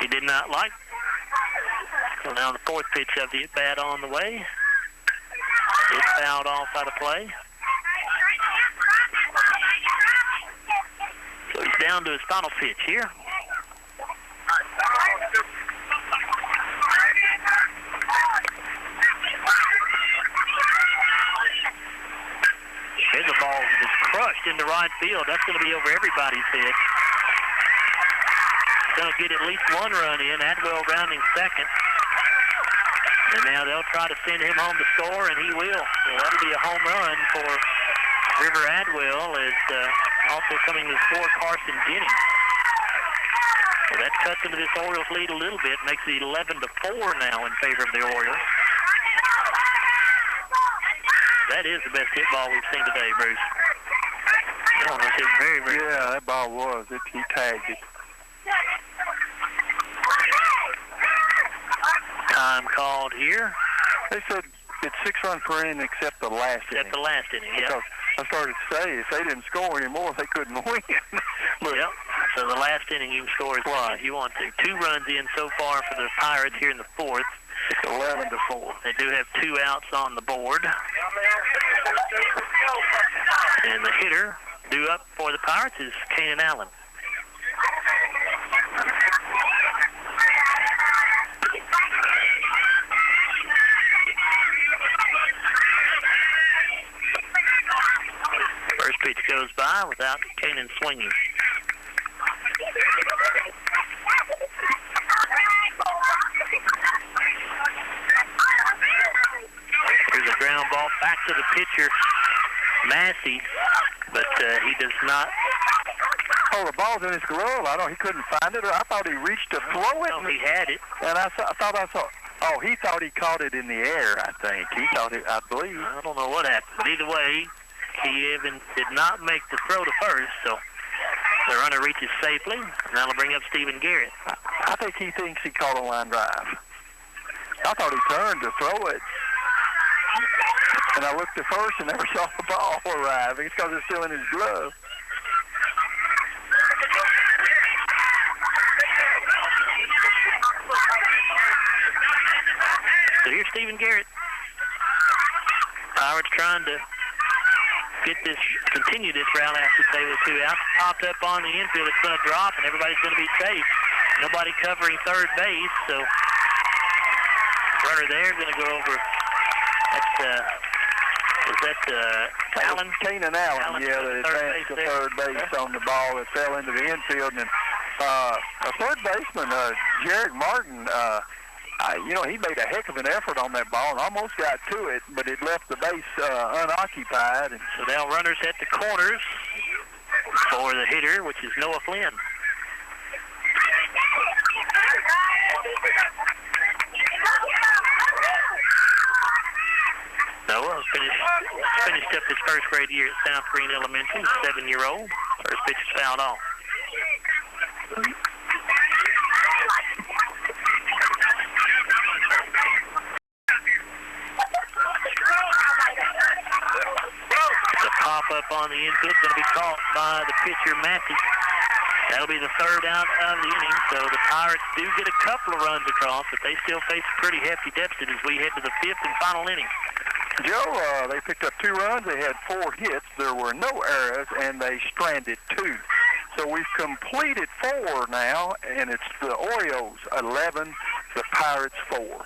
he did not like. So now the fourth pitch of the at-bat on the way. It's fouled off out of play. So he's down to his final pitch here. Here's a ball that's crushed into right field. That's going to be over everybody's head. Going to get at least one run in. Adwell rounding second. And now they'll try to send him home to score, and he will. So that'll be a home run for River Adwell, as also coming to score Carson Jennings. So that cuts into this Orioles lead a little bit, makes it 11-4 now in favor of the Orioles. That is the best hit ball we've seen today, Bruce. That one was hit very, very good. Yeah, that ball was. He tagged it. Time called here. They said it's 6 runs per inning except the last inning. Except the last inning, yeah. Because I started to say if they didn't score anymore, they couldn't win. Yep. So the last inning you can score as much as you want to. 2 runs in so far for the Pirates here in the fourth. It's 11-4. They do have 2 outs on the board. And the hitter due up for the Pirates is Kanan Allen. First pitch goes by without Kanan swinging. Here's a ground ball back to the pitcher, Massey, but he does not. Oh, the ball's in his glove. He couldn't find it, or I thought he reached to throw it. No, he had it. And I thought I saw. Oh, he thought he caught it in the air, I think. He thought it, I believe. I don't know what happened. But either way, he even did not make the throw to first, so the runner reaches safely, and that'll bring up Stephen Garrett. I think he thinks he caught a line drive. I thought he turned to throw it. And I looked at first and never saw the ball arrive. It's because it's still in his glove. So here's Stephen Garrett. Pirates trying to continue this rally, I should say, with 2 outs. Popped up on the infield. It's going to drop, and everybody's going to be safe. Nobody covering third base, so runner there going to go over. Allen? Kanan Allen, yeah, that advanced to third base on the ball that fell into the infield. And a third baseman, Jared Martin, he made a heck of an effort on that ball and almost got to it, but it left the base unoccupied. And so now runners at the corners for the hitter, which is Noah Flynn. Noah finished up his first grade year at South Green Elementary, 7-year-old. First pitch is fouled off. The pop-up on the infield is going to be caught by the pitcher, Massey. That'll be the third out of the inning, so the Pirates do get a couple of runs across, but they still face a pretty hefty deficit as we head to the 5th and final inning. Joe, they picked up 2 runs. They had 4 hits. There were no errors, and they stranded 2. So we've completed 4 now, and it's the Orioles 11, the Pirates 4.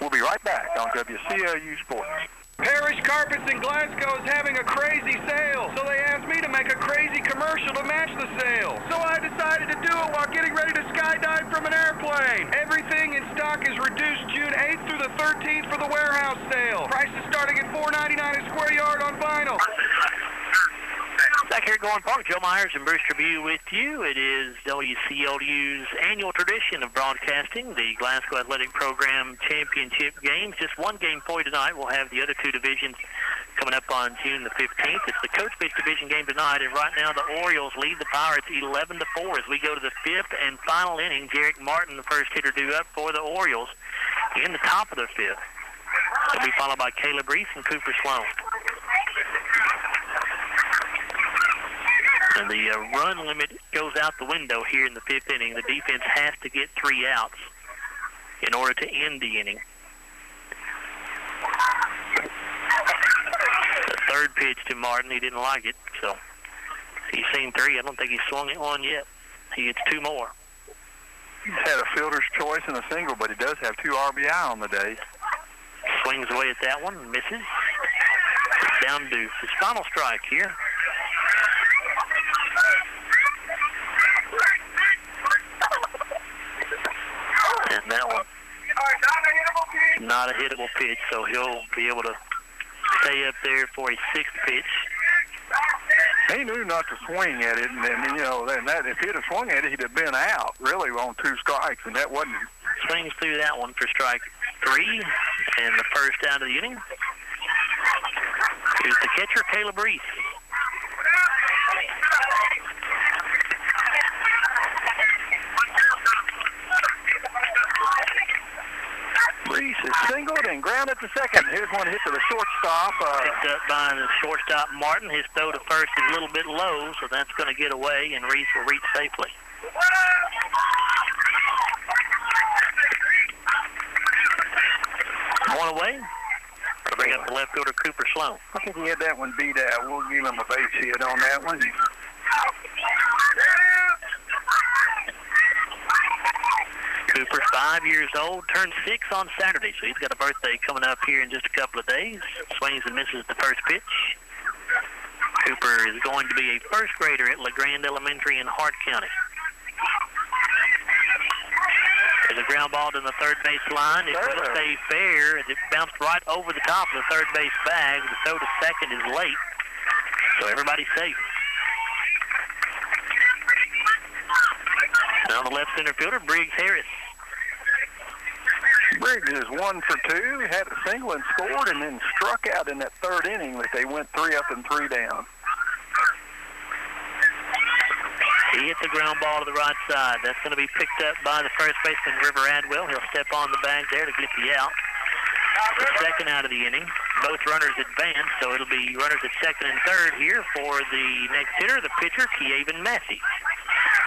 We'll be right back on WCLU Sports. Parish Carpets in Glasgow is having a crazy sale, so they asked me to make a crazy commercial to match the sale. So I decided to do it while getting ready to skydive from an airplane. Everything in stock is reduced June 8th through the 13th for the warehouse sale. Prices starting at $4.99 a square yard on vinyl. Back here at Gorham Park, Joe Myers and Bruce Tribune with you. It is WCLU's annual tradition of broadcasting the Glasgow Athletic Program Championship games. Just one game for you tonight. We'll have the other 2 divisions coming up on June the 15th. It's the Coach Pitch Division game tonight, and right now the Orioles lead the Pirates 11-4 as we go to the fifth and final inning. Jarek Martin, the first hitter, due up for the Orioles in the top of the fifth. He'll be followed by Caleb Reese and Cooper Sloan. And the run limit goes out the window here in the fifth inning. The defense has to get 3 outs in order to end the inning. The third pitch to Martin, he didn't like it, so he's seen 3. I don't think he's swung it on yet. He gets 2 more. He's had a fielder's choice and a single, but he does have 2 RBI on the day. Swings away at that one, misses. Down to his final strike here. And that one, not a hittable pitch, so he'll be able to stay up there for a 6th pitch. He knew not to swing at it, and then, you know, if he'd have swung at it, he'd have been out, really, on 2 strikes, and that wasn't. Swings through that one for strike 3, and the first out of the inning. Here's the catcher, Caleb Reese. Reese is singled and grounded to second. Here's one hit to the shortstop. Picked up by the shortstop, Martin. His throw to first is a little bit low, so that's going to get away, and Reese will reach safely. One away. Bring up the left fielder, Cooper Sloan. I think he had that one beat out. We'll give him a base hit on that one. Cooper's 5 years old, turned 6 on Saturday, so he's got a birthday coming up here in just a couple of days. Swings and misses the first pitch. Cooper is going to be a first grader at LeGrand Elementary in Hart County. There's a ground ball to the third base line. It's going to stay fair. It bounced right over the top of the third base bag. The throw to second is late, so everybody's safe. Now the left center fielder, Briggs Harris. Briggs is 1 for 2. He had a single and scored, and then struck out in that 3rd inning that they went 3 up and 3 down. He hit the ground ball to the right side. That's going to be picked up by the first baseman, River Adwell. He'll step on the bag there to get the out. The second out of the inning. Both runners advance, so it'll be runners at second and third here for the next hitter, the pitcher, Keaven Massey.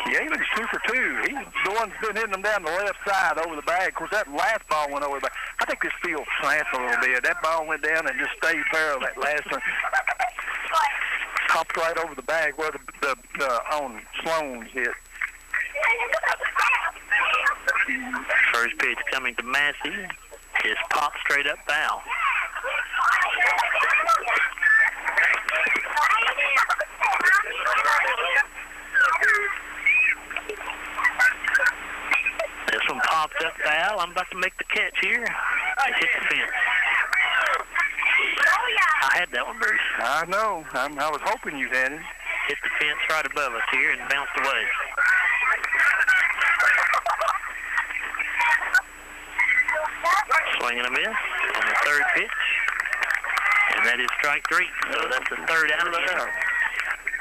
Keaven's 2 for 2. He's the one that's been hitting them down the left side over the bag. Of course, that last ball went over the bag. I think this field slants a little bit. That ball went down and just stayed fair. That last one popped right over the bag where the on Sloan's hit. First pitch coming to Massey is popped straight up foul. This one popped up foul. I'm about to make the catch here. It hit the fence. I had that one, Bruce. I know. I was hoping you had it. Hit the fence right above us here and bounced away. Swing and a miss on the third pitch. And that is strike 3. So that's the third out of the inning.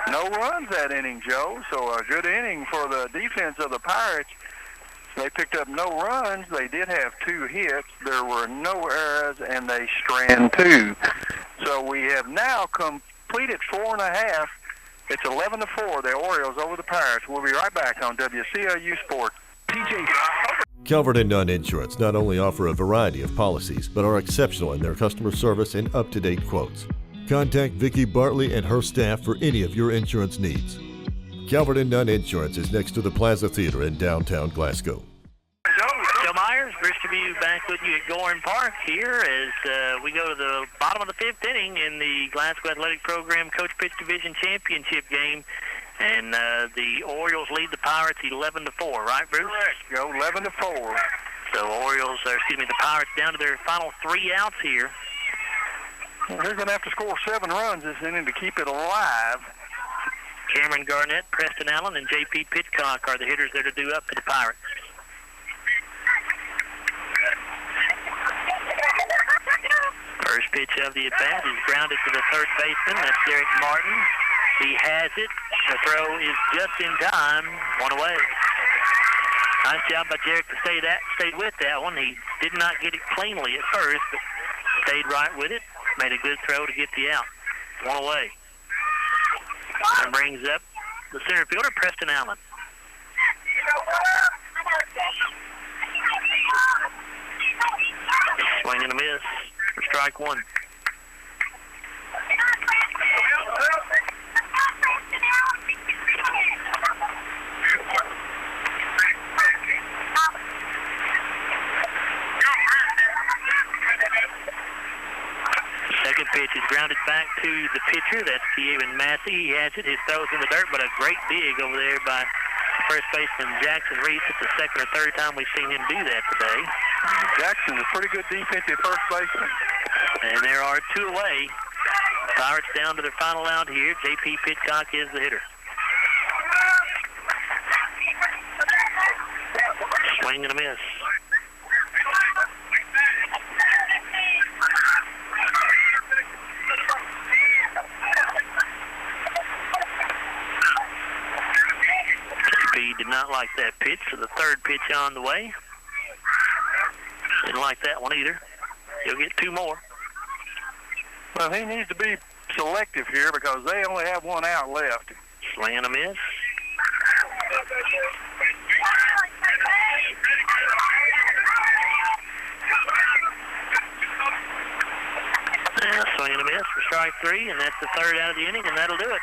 No runs that inning, Joe. So a good inning for the defense of the Pirates. They picked up no runs. They did have 2 hits. There were no errors, and they strand 2. So we have now completed 4.5. It's 11-4. The Orioles over the Pirates. We'll be right back on WCLU Sports. TJ. Calvert and Nunn Insurance not only offer a variety of policies, but are exceptional in their customer service and up-to-date quotes. Contact Vicki Bartley and her staff for any of your insurance needs. Calvert and Nunn Insurance is next to the Plaza Theater in downtown Glasgow. Joe Myers, Bruce W. back with you at Gorin Park here as we go to the bottom of the 5th inning in the Glasgow Athletic Program Coach Pitch Division Championship game. And the Orioles lead the Pirates 11-4, right, Bruce? Correct, Joe. 11-4. So the Pirates down to their final 3 outs here. Well, they're going to have to score 7 runs this inning to keep it alive. Cameron Garnett, Preston Allen, and J.P. Pitcock are the hitters that are due up for the Pirates. First pitch of the at-bat is grounded to the third baseman. That's Derek Martin. He has it. The throw is just in time. One away. Nice job by Derek to stay with that one. He did not get it cleanly at first, but stayed right with it. Made a good throw to get the out. One away. And brings up the center fielder, Preston Allen. Swing and a miss for strike one. Second pitch is grounded back to the pitcher. That's Kevin Massey. He has it. His throw's in the dirt, but a great dig over there by first baseman Jackson Reese. It's the second or third time we've seen him do that today. Jackson's a pretty good defensive first baseman. And there are two away. Pirates down to their final out here. J.P. Pitcock is the hitter. Swing and a miss. J.P. did not like that pitch, so the third pitch on the way. Didn't like that one either. He'll get two more. Well, he needs to be selective here because they only have one out left. Swing and a miss. And a swing and a miss for strike three, and that's the third out of the inning, and that'll do it.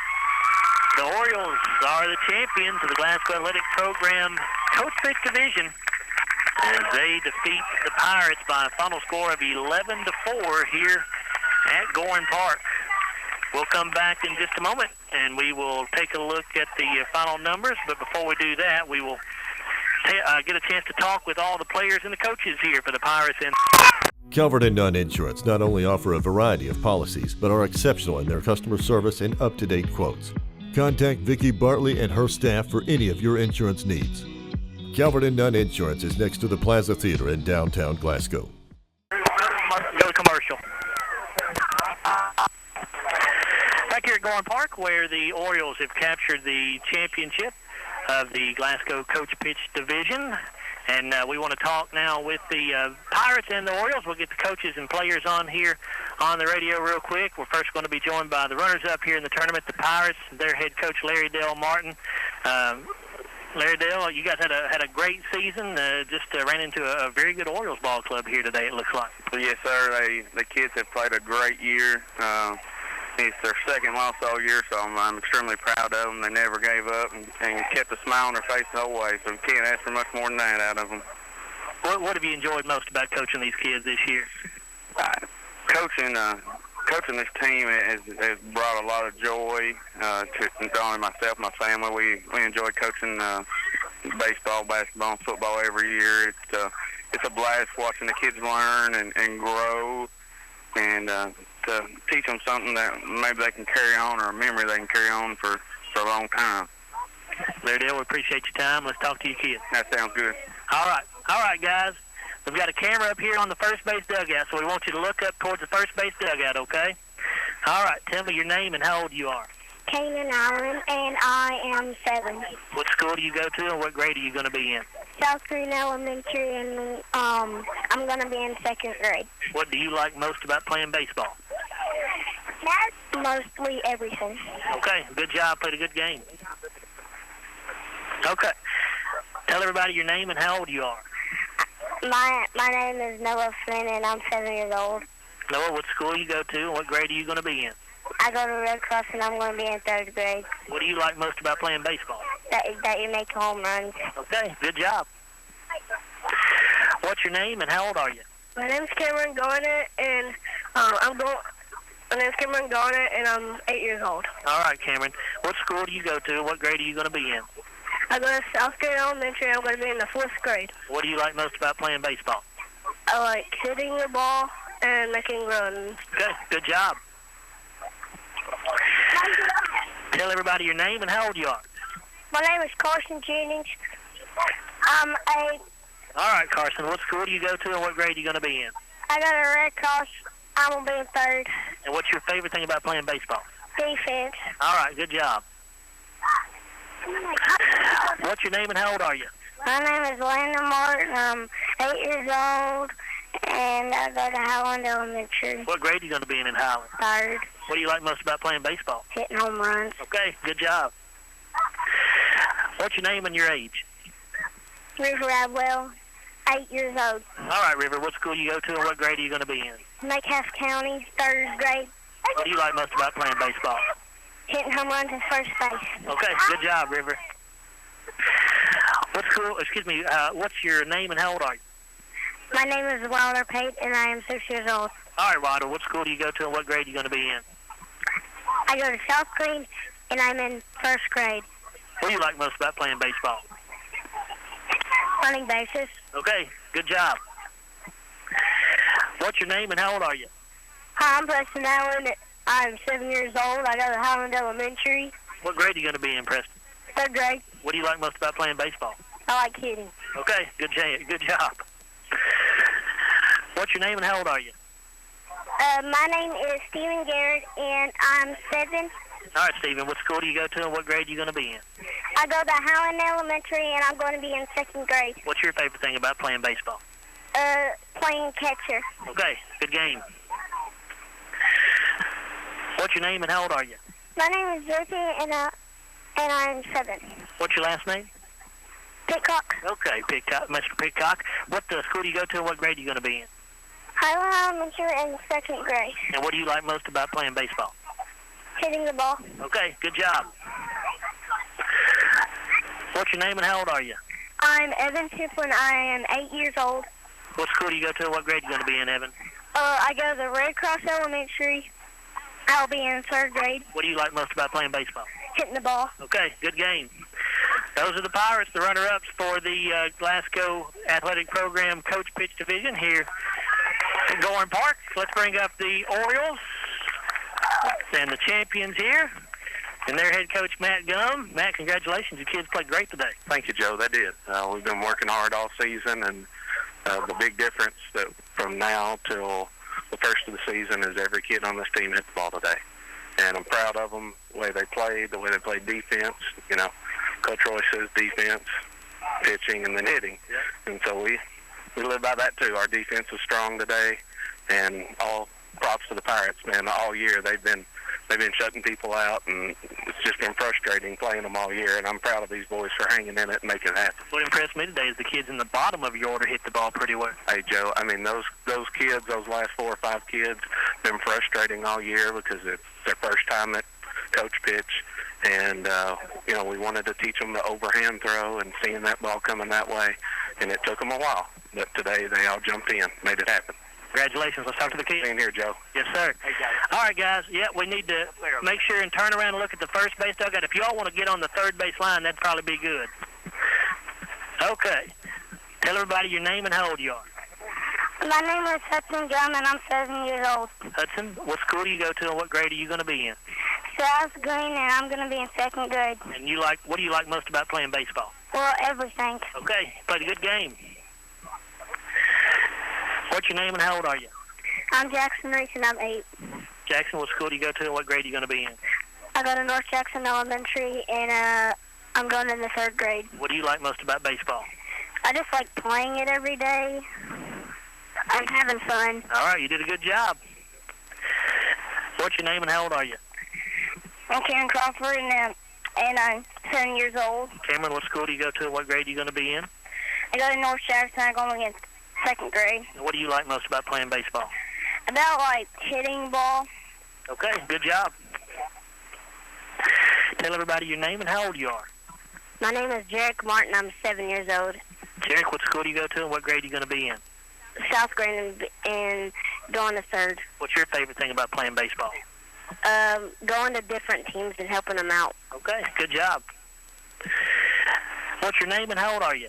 The Orioles are the champions of the Glasgow Athletic Program Coach Pick Division as they defeat the Pirates by a final score of 11-4 here at Gorin Park. We'll come back in just a moment, and we will take a look at the final numbers. But before we do that, we will get a chance to talk with all the players and the coaches here for the Pirates. Calvert and Nunn Insurance not only offer a variety of policies, but are exceptional in their customer service and up-to-date quotes. Contact Vicki Bartley and her staff for any of your insurance needs. Calvert and Nunn Insurance is next to the Plaza Theater in downtown Glasgow. Go to commercial. Back here at Gorin Park, where the Orioles have captured the championship of the Glasgow Coach Pitch Division. And we want to talk now with the Pirates and the Orioles. We'll get the coaches and players on here on the radio real quick. We're first going to be joined by the runners-up here in the tournament, the Pirates, their head coach, Larry Dale Martin. Larry Dale, you guys had a great season. Just ran into a very good Orioles ball club here today, it looks like. Yes, sir. The kids have played a great year. It's their second loss all year, so I'm extremely proud of them. They never gave up and kept a smile on their face the whole way, so we can't ask for much more than that out of them. What have you enjoyed most about coaching these kids this year? Coaching this team has brought a lot of joy to not only myself and my family. We enjoy coaching baseball, basketball, and football every year. It's a blast watching the kids learn and grow and to teach them something that maybe they can carry on, or a memory they can carry on for a long time. Larry Dale, we appreciate your time. Let's talk to your kids. That sounds good. All right, guys. We've got a camera up here on the first base dugout, so we want you to look up towards the first base dugout, okay? All right, tell me your name and how old you are. Kanan Allen, and I am 7. What school do you go to, and what grade are you going to be in? South Green Elementary, and I'm going to be in 2nd grade. What do you like most about playing baseball? Mostly everything. Okay, good job. Played a good game. Okay. Tell everybody your name and how old you are. My name is Noah Flynn, and I'm 7 years old. Noah, what school you go to, and what grade are you going to be in? I go to Red Cross, and I'm going to be in 3rd grade. What do you like most about playing baseball? That you make home runs. Okay, good job. What's your name and how old are you? My name's Cameron Garnett, and My name's Cameron Garnett, and I'm 8 years old. All right, Cameron. What school do you go to, and what grade are you going to be in? I go to South Green Elementary, and I'm going to be in the 4th grade. What do you like most about playing baseball? I like hitting the ball and making runs. Okay, good job. Tell everybody your name and how old you are. My name is Carson Jennings. I'm 8. All right, Carson. What school do you go to, and what grade are you going to be in? I go to Red Cross I'm going to be in third. And what's your favorite thing about playing baseball? Defense. All right, good job. What's your name and how old are you? My name is Landon Martin. I'm 8 years old, and I go to Highland Elementary. What grade are you going to be in Highland? Third. What do you like most about playing baseball? Hitting home runs. Okay, good job. What's your name and your age? River Radwell, 8 years old. All right, River, what school you go to and what grade are you going to be in? Metcalf County, 3rd grade. What do you like most about playing baseball? Hitting home runs in first base. Okay, good job, River. What's your name and how old are you? My name is Wilder Pate, and I am 6 years old. All right, Wilder, what school do you go to and what grade are you going to be in? I go to South Green, and I'm in 1st grade. What do you like most about playing baseball? Running bases. Okay, good job. What's your name and how old are you? Hi, I'm Preston Allen. I'm 7 years old. I go to Highland Elementary. What grade are you going to be in, Preston? 3rd grade. What do you like most about playing baseball? I like hitting. Okay, good job. What's your name and how old are you? My name is Stephen Garrett, and I'm 7. All right, Stephen, what school do you go to and what grade are you going to be in? I go to Highland Elementary, and I'm going to be in 2nd grade. What's your favorite thing about playing baseball? Playing catcher. Okay, good game. What's your name and how old are you? My name is Ruthie, and I'm 7. What's your last name? Pitcock. Okay, Mr. Pitcock. What school do you go to and what grade are you going to be in? Highland Elementary in 2nd grade. And what do you like most about playing baseball? Hitting the ball. Okay, good job. What's your name and how old are you? I'm Evan Tiplin. I am 8 years old. What school do you go to and what grade are you going to be in, Evan? I go to Red Cross Elementary. I'll be in 3rd grade. What do you like most about playing baseball? Hitting the ball. Okay, good game. Those are the Pirates, the runner-ups for the Glasgow Athletic Program Coach Pitch Division here at Goring Park. Let's bring up the Orioles and the champions here and their head coach, Matt Gum. Matt, congratulations. Your kids played great today. Thank you, Joe. They did. We've been working hard all season, and the big difference that from now till the first of the season is every kid on this team hit the ball today. And I'm proud of them, the way they played defense. You know, Coach Roy says defense, pitching, and then hitting. Yeah. And so we live by that, too. Our defense was strong today, and all props to the Pirates, man. All year they've been shutting people out, and it's just been frustrating playing them all year, and I'm proud of these boys for hanging in it and making it happen. What impressed me today is the kids in the bottom of your order hit the ball pretty well. Hey, Joe, I mean, those kids, those last 4 or 5 kids, been frustrating all year because it's their first time at coach pitch, and, you know, we wanted to teach them the overhand throw and seeing that ball coming that way, and it took them a while, but today they all jumped in, made it happen. Congratulations. Let's talk to the kids. In here, Joe. Yes, sir. Hey, guys. All right, guys. Yeah, we need to make sure and turn around and look at the first base dugout. If you all want to get on the third base line, that'd probably be good. Okay. Tell everybody your name and how old you are. My name is Hudson Gum, and I'm 7 years old. Hudson, what school do you go to and what grade are you going to be in? South Green, and I'm going to be in 2nd grade. And what do you like most about playing baseball? Well, everything. Okay. Played a good game. What's your name and how old are you? I'm Jackson Reese, and I'm 8. Jackson, what school do you go to and what grade are you going to be in? I go to North Jackson Elementary, and I'm going in the 3rd grade. What do you like most about baseball? I just like playing it every day. I'm having fun. All right, you did a good job. What's your name and how old are you? I'm Karen Crawford, and I'm 7 years old. Cameron, what school do you go to and what grade are you going to be in? I go to North Jackson. I'm going in 2nd grade. And what do you like most about playing baseball? About, like, hitting ball. Okay, good job. Tell everybody your name and how old you are. My name is Jarek Martin. I'm 7 years old. Jarek, what school do you go to and what grade are you going to be in? South Green and going to 3rd. What's your favorite thing about playing baseball? Going to different teams and helping them out. Okay, good job. What's your name and how old are you?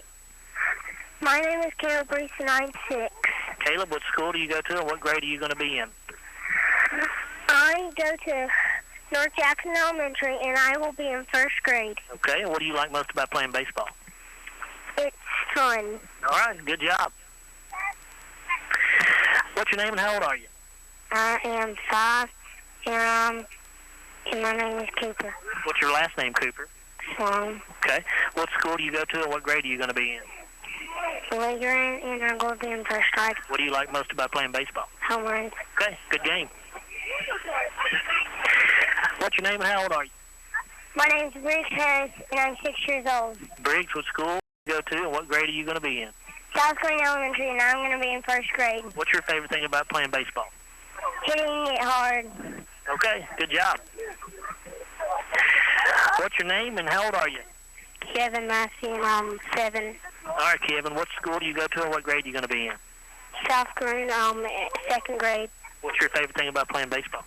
My name is Caleb Reese, and I'm 6. Caleb, what school do you go to and what grade are you going to be in? I go to North Jackson Elementary, and I will be in 1st grade. Okay, and what do you like most about playing baseball? It's fun. All right, good job. What's your name and how old are you? I am 5, and my name is Cooper. What's your last name, Cooper? Sloan. Okay. What school do you go to, and what grade are you going to be in? Belligerent, and I'm going to be in first grade. What do you like most about playing baseball? Home runs. Okay, good game. What's your name and how old are you? My name's Briggs Harris, and I'm 6 years old. Briggs, what school do you go to, and what grade are you going to be in? South Green Elementary, and I'm going to be in first grade. What's your favorite thing about playing baseball? Hitting it hard. Okay, good job. What's your name and how old are you? Kevin Massey, and I'm 7. All right, Kevin, what school do you go to, and what grade are you going to be in? South Green, second grade. What's your favorite thing about playing baseball?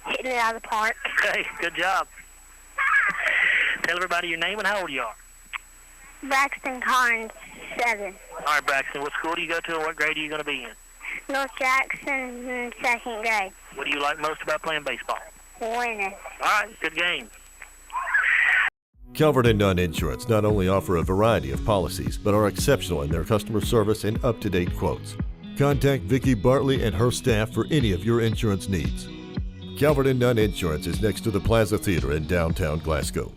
Hitting it out of the park. Okay, good job. Tell everybody your name and how old you are. Braxton Carnes, 7. All right, Braxton, what school do you go to, and what grade are you going to be in? North Jackson, second grade. What do you like most about playing baseball? Winning. All right, good game. Calvert and Nunn Insurance not only offer a variety of policies, but are exceptional in their customer service and up-to-date quotes. Contact Vicki Bartley and her staff for any of your insurance needs. Calvert and Nunn Insurance is next to the Plaza Theater in downtown Glasgow.